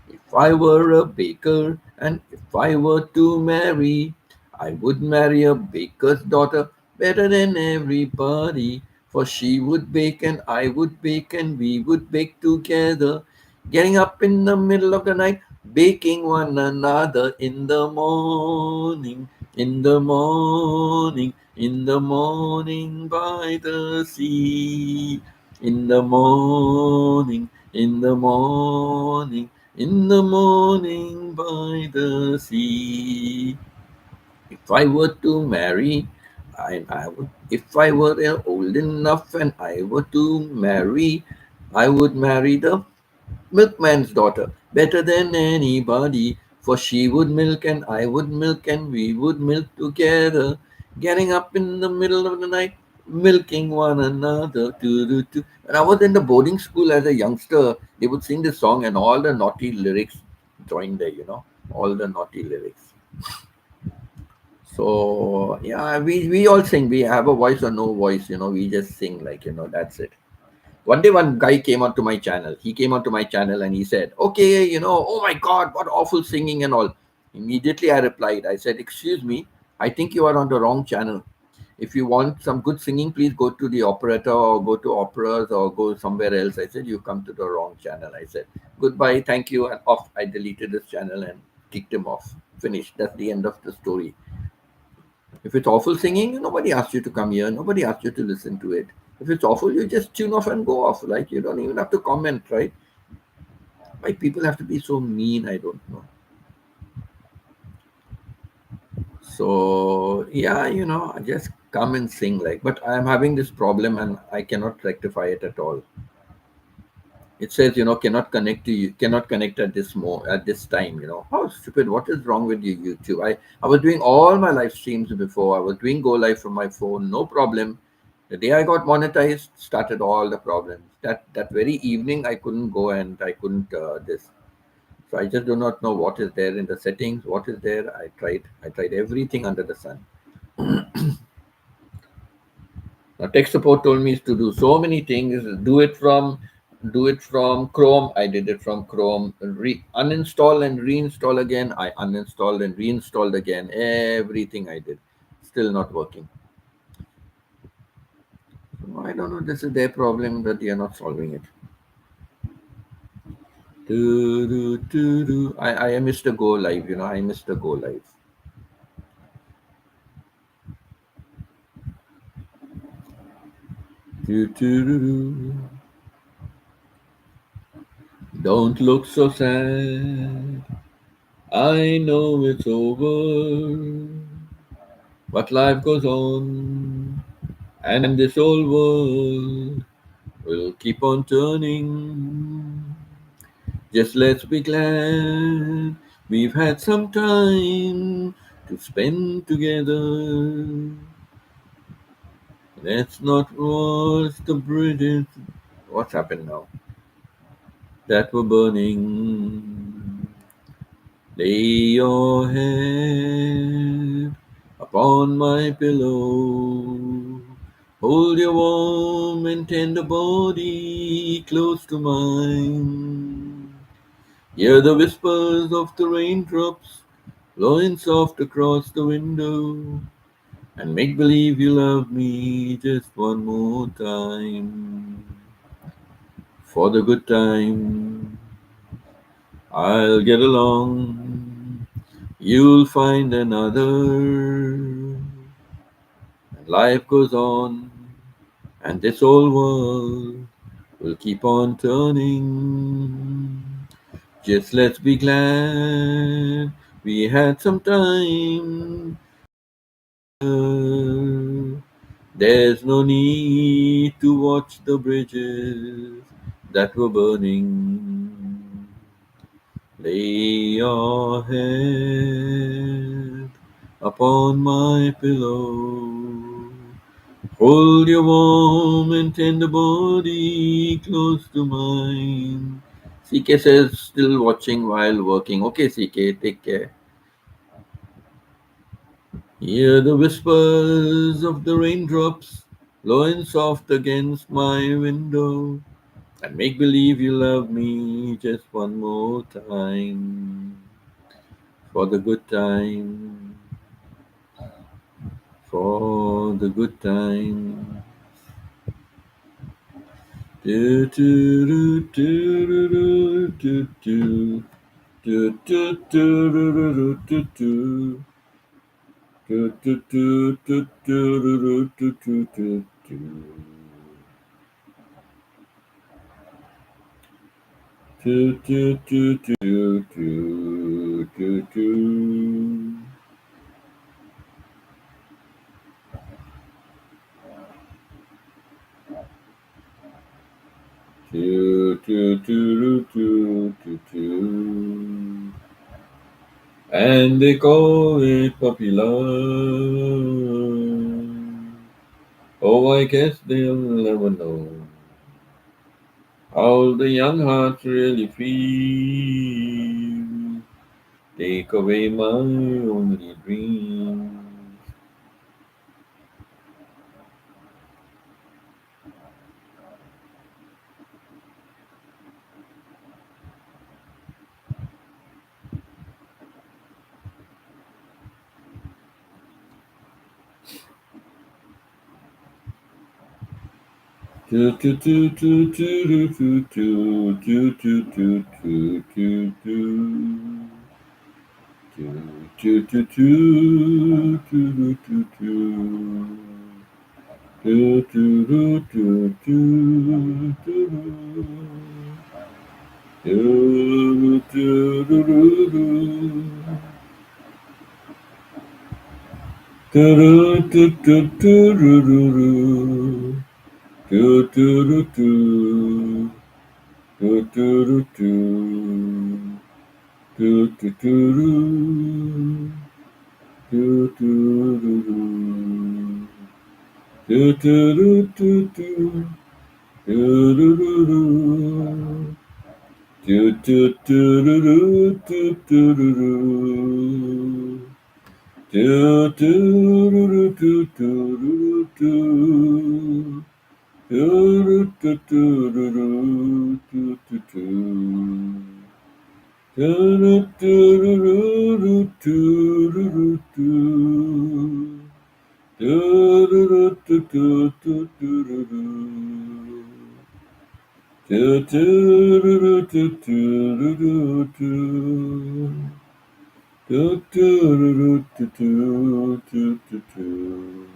If I were a baker and if I were to marry, I would marry a baker's daughter better than everybody. For she would bake and I would bake and we would bake together. Getting up in the middle of the night, baking one another in the morning, in the morning, in the morning by the sea. In the morning, in the morning, in the morning by the sea. If I were to marry, I would. If I were old enough and I were to marry, I would marry the milkman's daughter better than anybody. For she would milk and I would milk and we would milk together. Getting up in the middle of the night, milking one another. And I was in the boarding school as a youngster. They would sing this song and all the naughty lyrics joined there. All the naughty lyrics. So yeah, we all sing. We have a voice or no voice. We just sing that's it. One day, one guy came onto my channel. He came onto my channel and he said, "Okay, oh my God, what awful singing and all." Immediately, I replied. I said, "Excuse me, I think you are on the wrong channel. If you want some good singing, please go to the operetta or go to operas or go somewhere else." I said, "You come to the wrong channel." I said, "Goodbye, thank you," and off. I deleted this channel and kicked him off. Finished. That's the end of the story. If it's awful singing, nobody asks you to come here. Nobody asks you to listen to it. If it's awful, you just tune off and go off. Like you don't even have to comment, right? Why people have to be so mean, I don't know. So yeah, just come and sing but I'm having this problem and I cannot rectify it at all. It says, cannot connect to you, cannot connect at this time. How stupid! What is wrong with you, YouTube? I was doing all my live streams before. I was doing go live from my phone, no problem. The day I got monetized, started all the problems. That very evening, I couldn't go and I couldn't this. So I just do not know what is there in the settings. What is there? I tried everything under the sun. Now, tech support told me to do so many things. Do it from Chrome. I did it from Chrome. Uninstall and reinstall again. I uninstalled and reinstalled again. Everything I did, still not working. So I don't know. This is their problem that they are not solving it. I missed the go live. I missed the go live. Do-do-do-do. Don't look so sad. I know it's over, but life goes on, and this old world will keep on turning. Just let's be glad we've had some time to spend together. Let's not watch the bridges. What's happened now? That were burning. Lay your head upon my pillow. Hold your warm and tender body close to mine. Hear the whispers of the raindrops blowing soft across the window. And make believe you love me just one more time. For the good time, I'll get along. You'll find another. And life goes on, and this old world will keep on turning. Just let's be glad we had some time. There's no need to watch the bridges that were burning. Lay your head upon my pillow. Hold your warm and tender body close to mine. CK says still watching while working. Okay, CK, take care. Hear the whispers of the raindrops blowing soft against my window. And make believe you love me just one more time. For the good time. For the good time. Do do do do do do do do do do do do do. Do, do, do, do, do, do, do, do, do. Do, do, do, do, do, do, do. Do, do, do, do, do, do. And they call it puppy love. Oh, I guess they'll never know how the young hearts really feel. Take away my only dream. Do do do do do do do do do do do do do. Do do do do do do do. Do do do do do do. Do do do do do. Do do do do do do do. Do do do do. Do do do do. Do do do do. Do do do do. Do do do do do. Do do do do. Do do do do do do do do. Do do do do do do do. Do do do do do do do do. Do do do do do do do. Do do do do do do do. Do do do do do do do. Do do do do do do do.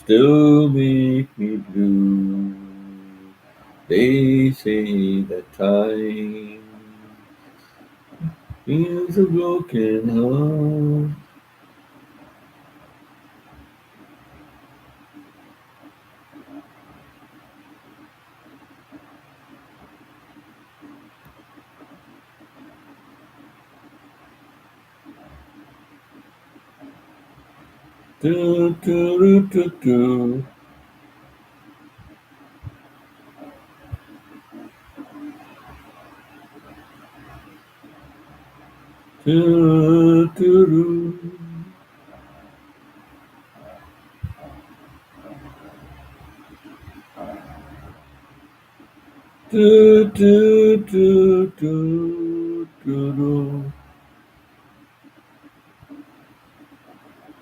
Still make me blue. They say that time is a broken heart. Do, do, do, do, do. Do, do, do. Do, do, do, do, do, do. Do, do, do, do.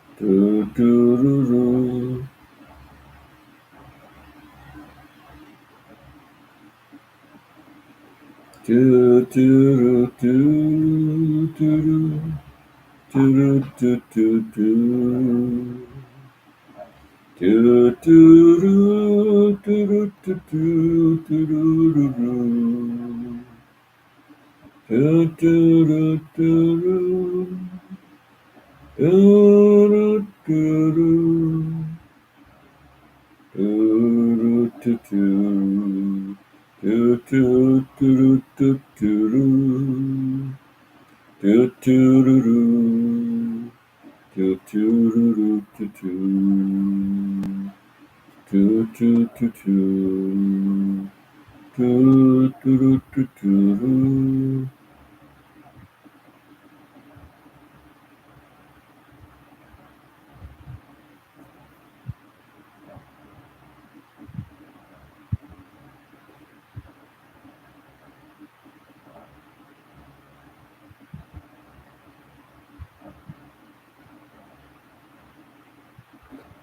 Do, do, do, do, do. Do, do, do, do. Do, do, do, do, do, do, do, do, do, do. Do, do, do, do, do. Do, do, do, do. Do, do, do, do. Do, do, do, do, do, do. Do, do, do, do. Do, do, do, do, do. Do, do, do, do. Do, do, do, do, do.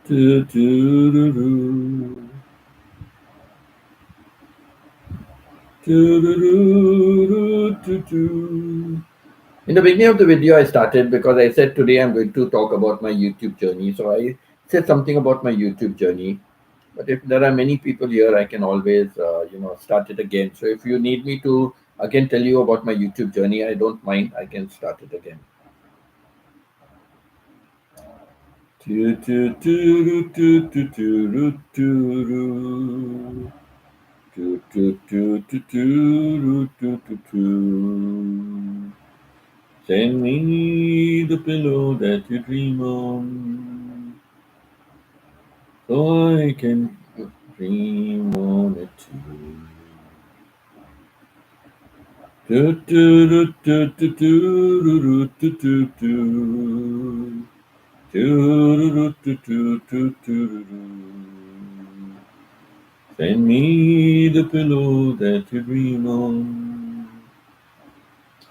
Do, do, do, do. Do, do, do, do, do. In the beginning of the video, I started because I said today I'm going to talk about my YouTube journey. So I said something about my YouTube journey. But if there are many people here, I can always, start it again. So if you need me to again tell you about my YouTube journey, I don't mind. I can start it again. Do, do, do, do, do, do, do, do. Do, do, do, do, do, do, do, do. Send me the pillow that you dream on, so I can dream on it too. Do, do, do, do, do, do, do, do, do. Do, do, do, do, do, do. Send me the pillow that you dream on,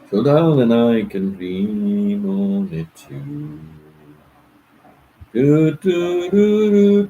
so darling I can dream on it too. Do, do, do, do,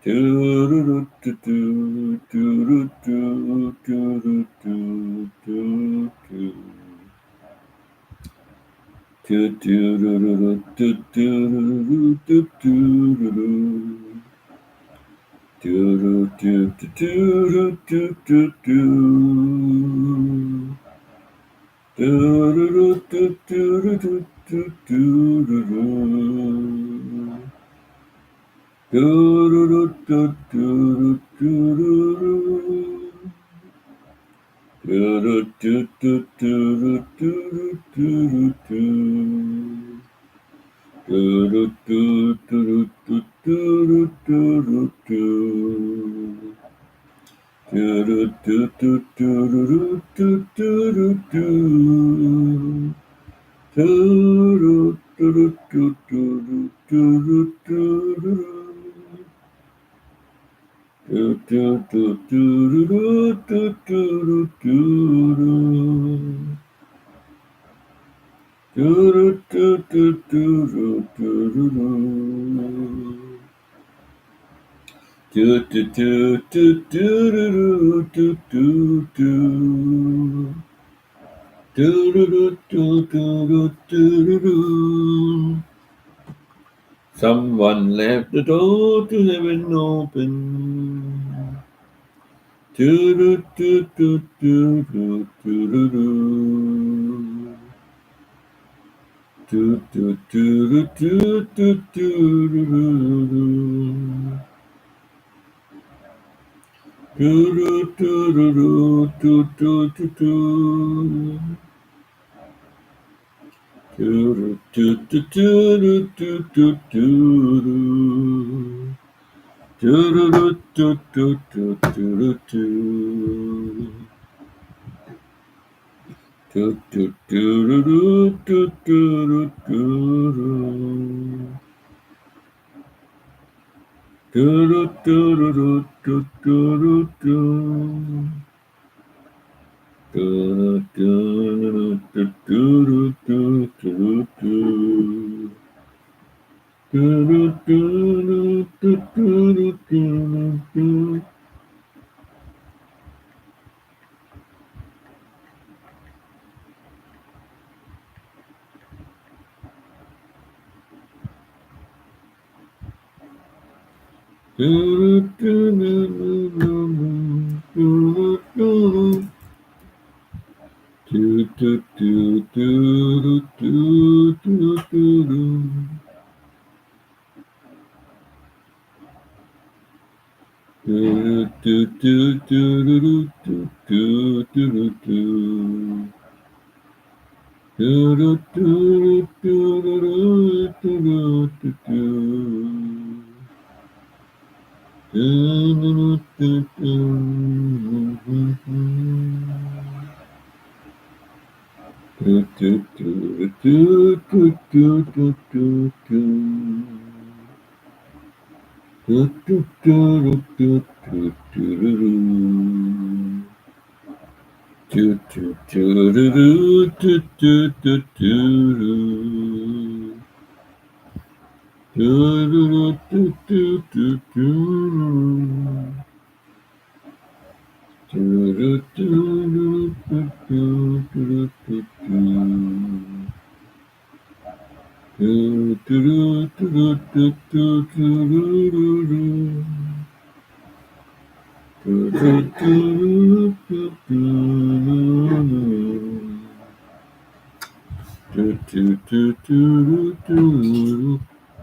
Someone left the door to heaven open.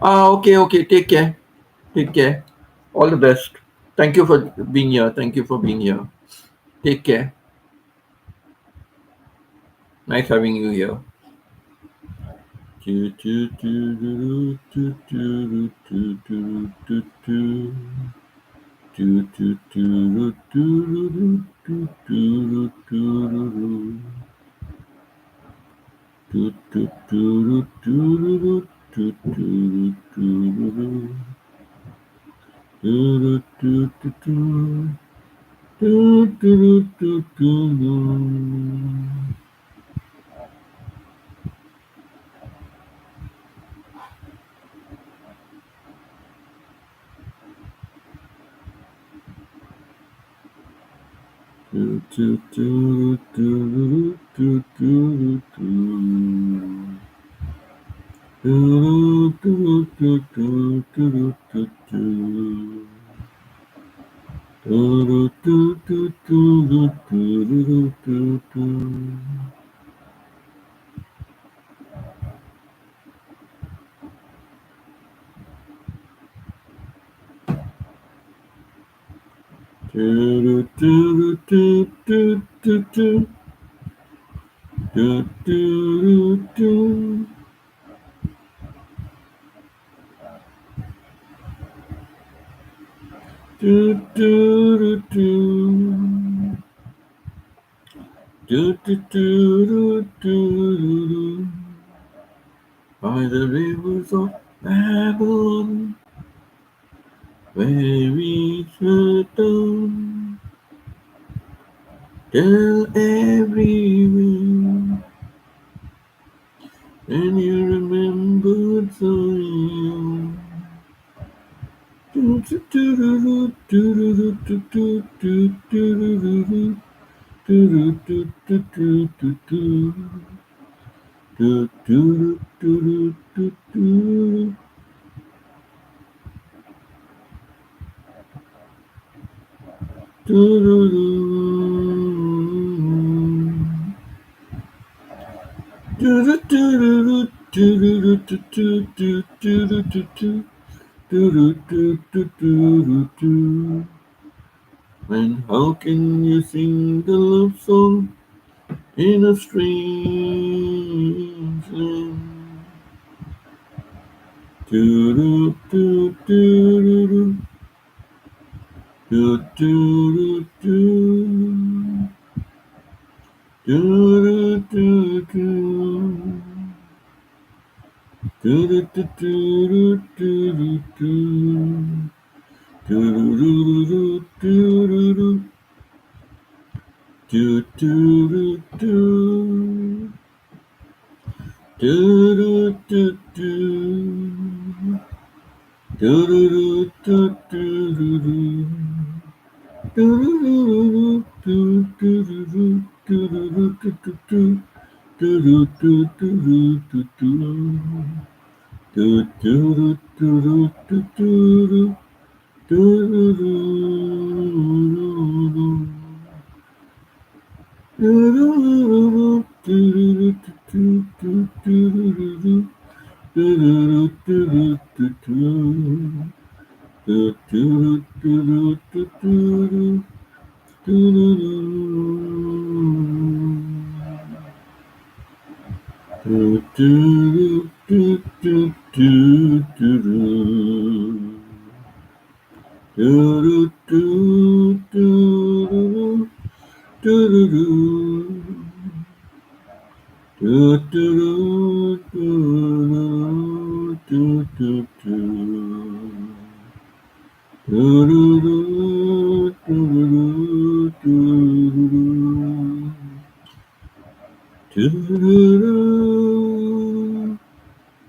Okay, okay. Take care. Take care. All the best. Thank you for being here. Thank you for being here. Take care. Nice having you here. By the rivers of Babylon, where we sat down, tell everyone, and you remembered Zion. And how can you sing the love song in a strange land?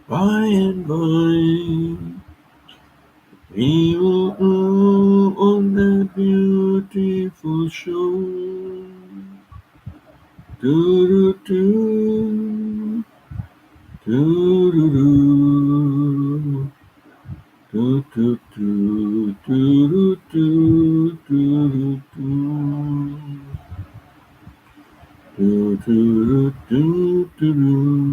By and by, we will go on that beautiful shore. Do-do-do, do-do-do, do-do-do, do-do-do, do-do-do, do-do-do-do-do.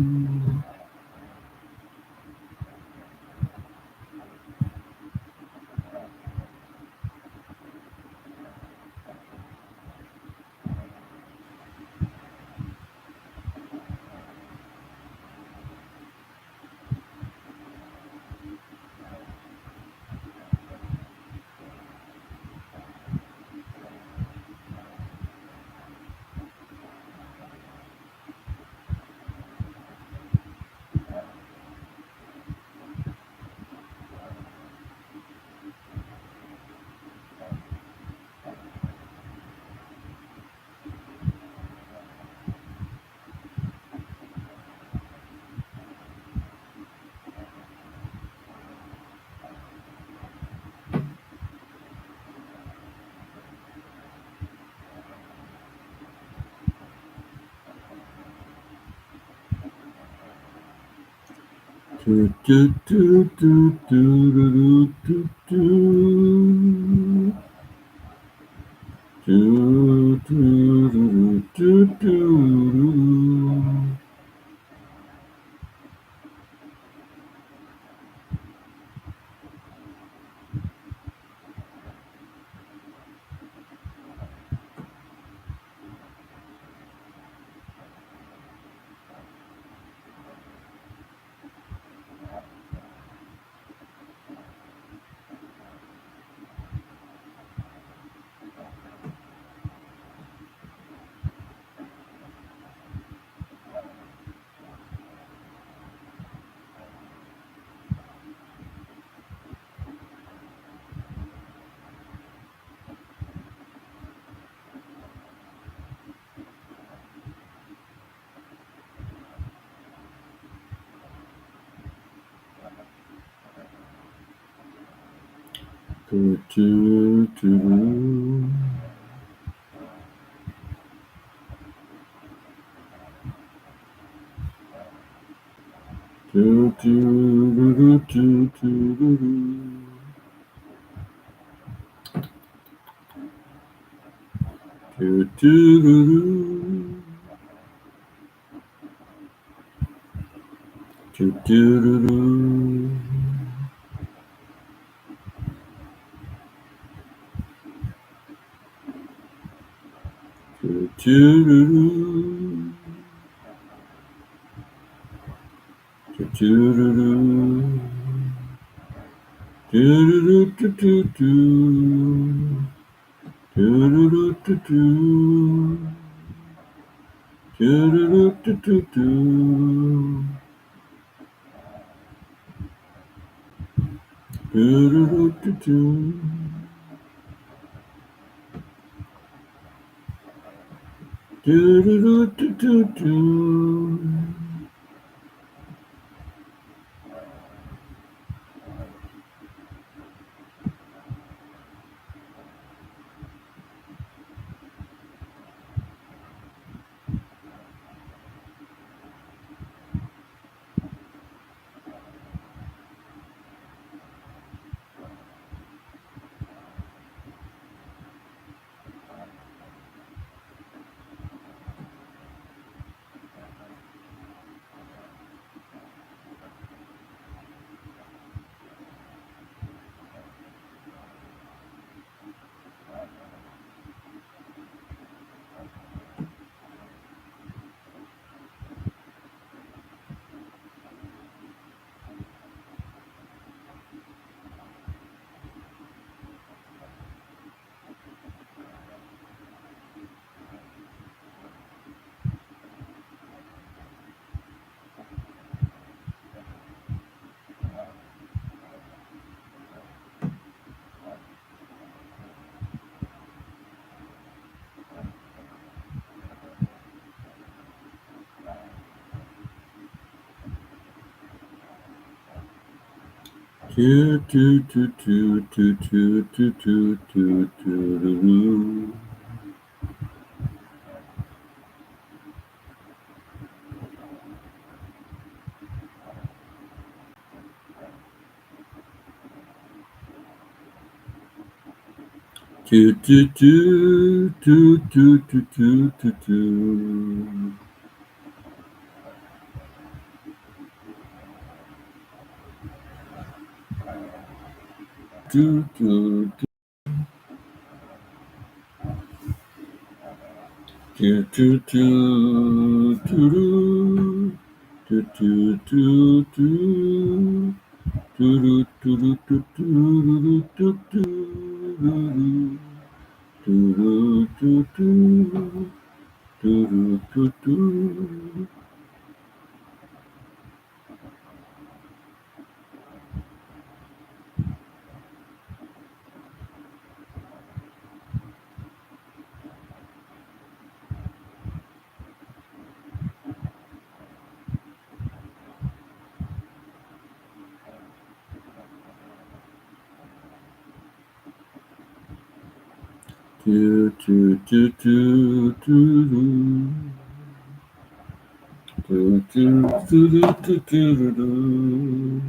Do, do, do, do, do, do, do.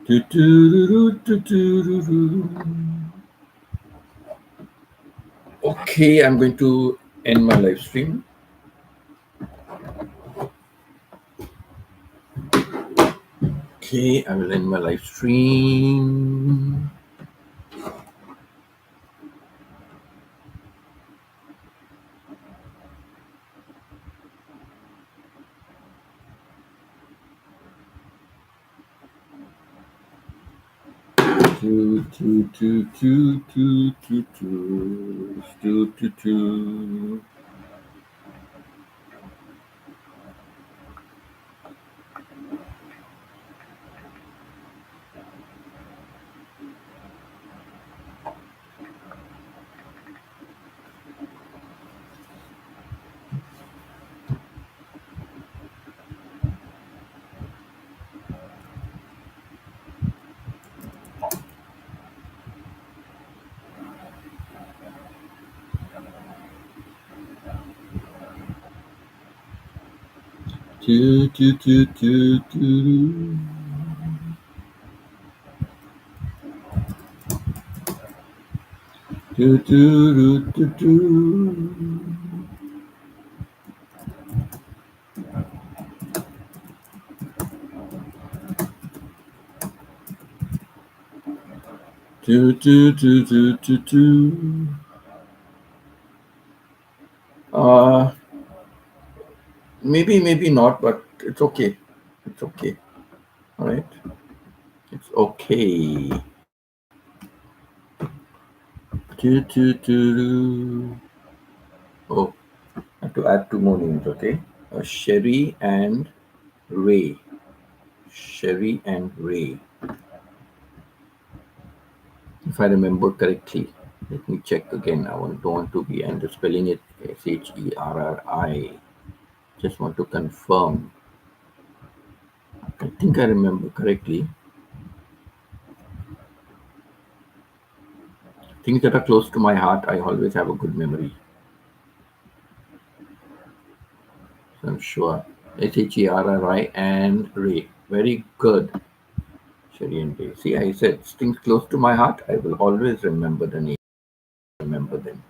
Do, do, do, do, do, do, do. Okay, I'm going to end my live stream. Okay, I will end my live stream. Two, two, two, two, two, two, two, two, two, two. Do, do, do, do, do. Do, do, do, do, do. Do, do, do, do, do, do. Maybe, maybe not, but it's okay. It's okay. All right. It's okay. Do, do, do, do. Oh, I have to add two more names, okay? Sherry and Ray. Sherry and Ray. If I remember correctly, let me check again. Don't want to be, and spelling it Sherri. Just want to confirm. I think I remember correctly. Things that are close to my heart, I always have a good memory. So I'm sure. Sherri and Ray. Very good. Sherry and Ray. See, I said things close to my heart, I will always remember the name. Remember them.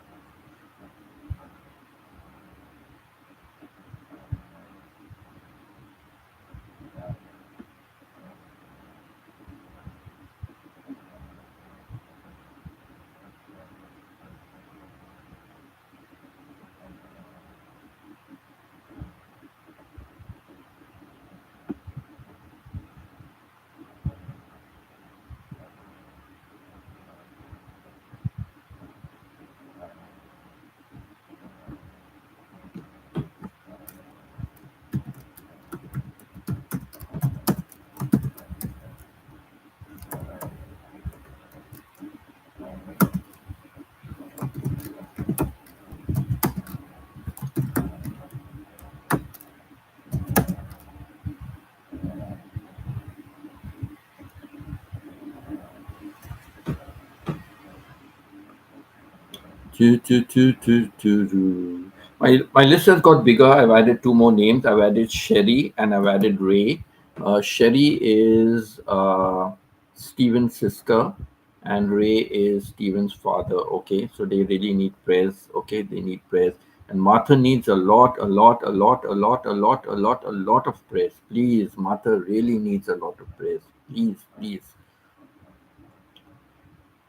My list has got bigger. I've added two more names. I've added Sherry and I've added Ray. Sherry is Stephen's sister, and Ray is Stephen's father. Okay, so they really need prayers. Okay, they need prayers. And Martha needs a lot, a lot, a lot, a lot, a lot, a lot, a lot of prayers. Please, Martha really needs a lot of prayers. Please, please.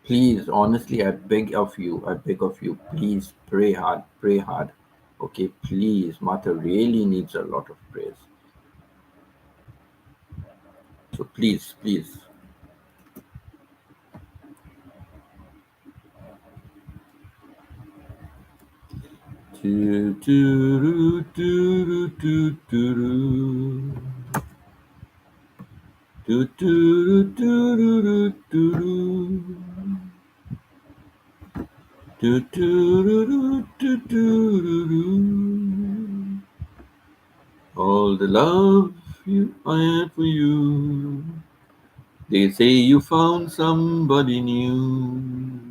Please, honestly, I beg of you, please pray hard, pray hard. Okay, please, Martha really needs a lot of prayers. So please, please. Do, do, do, do, do, do, do, do, do, do, do, do, do, do. All the love I have for you. They say you found somebody new,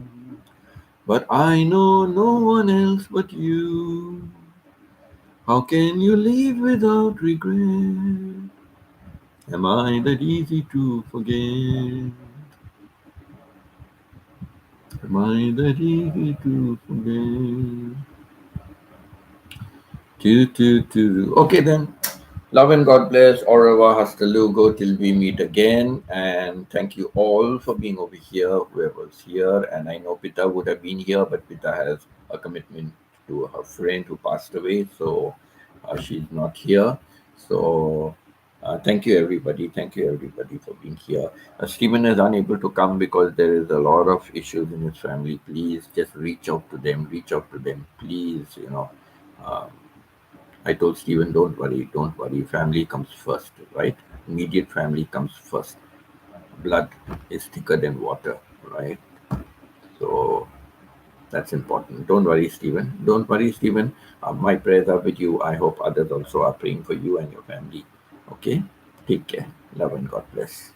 but I know no one else but you. How can you live without regret? Am I that easy to forget? Am I that easy to forget? Okay then. Love and God bless. Au revoir, hasta luego, till we meet again. And thank you all for being over here, whoever's here. And I know Pita would have been here, but Pita has a commitment to her friend who passed away, so she's not here. So thank you, everybody. Thank you, everybody, for being here. Stephen is unable to come because there is a lot of issues in his family. Please just reach out to them. Reach out to them, please. Um, I told Stephen, don't worry, don't worry. Family comes first, right? Immediate family comes first. Blood is thicker than water, right? So that's important. Don't worry, Stephen. Don't worry, Stephen. My prayers are with you. I hope others also are praying for you and your family. Okay? Take care. Love and God bless.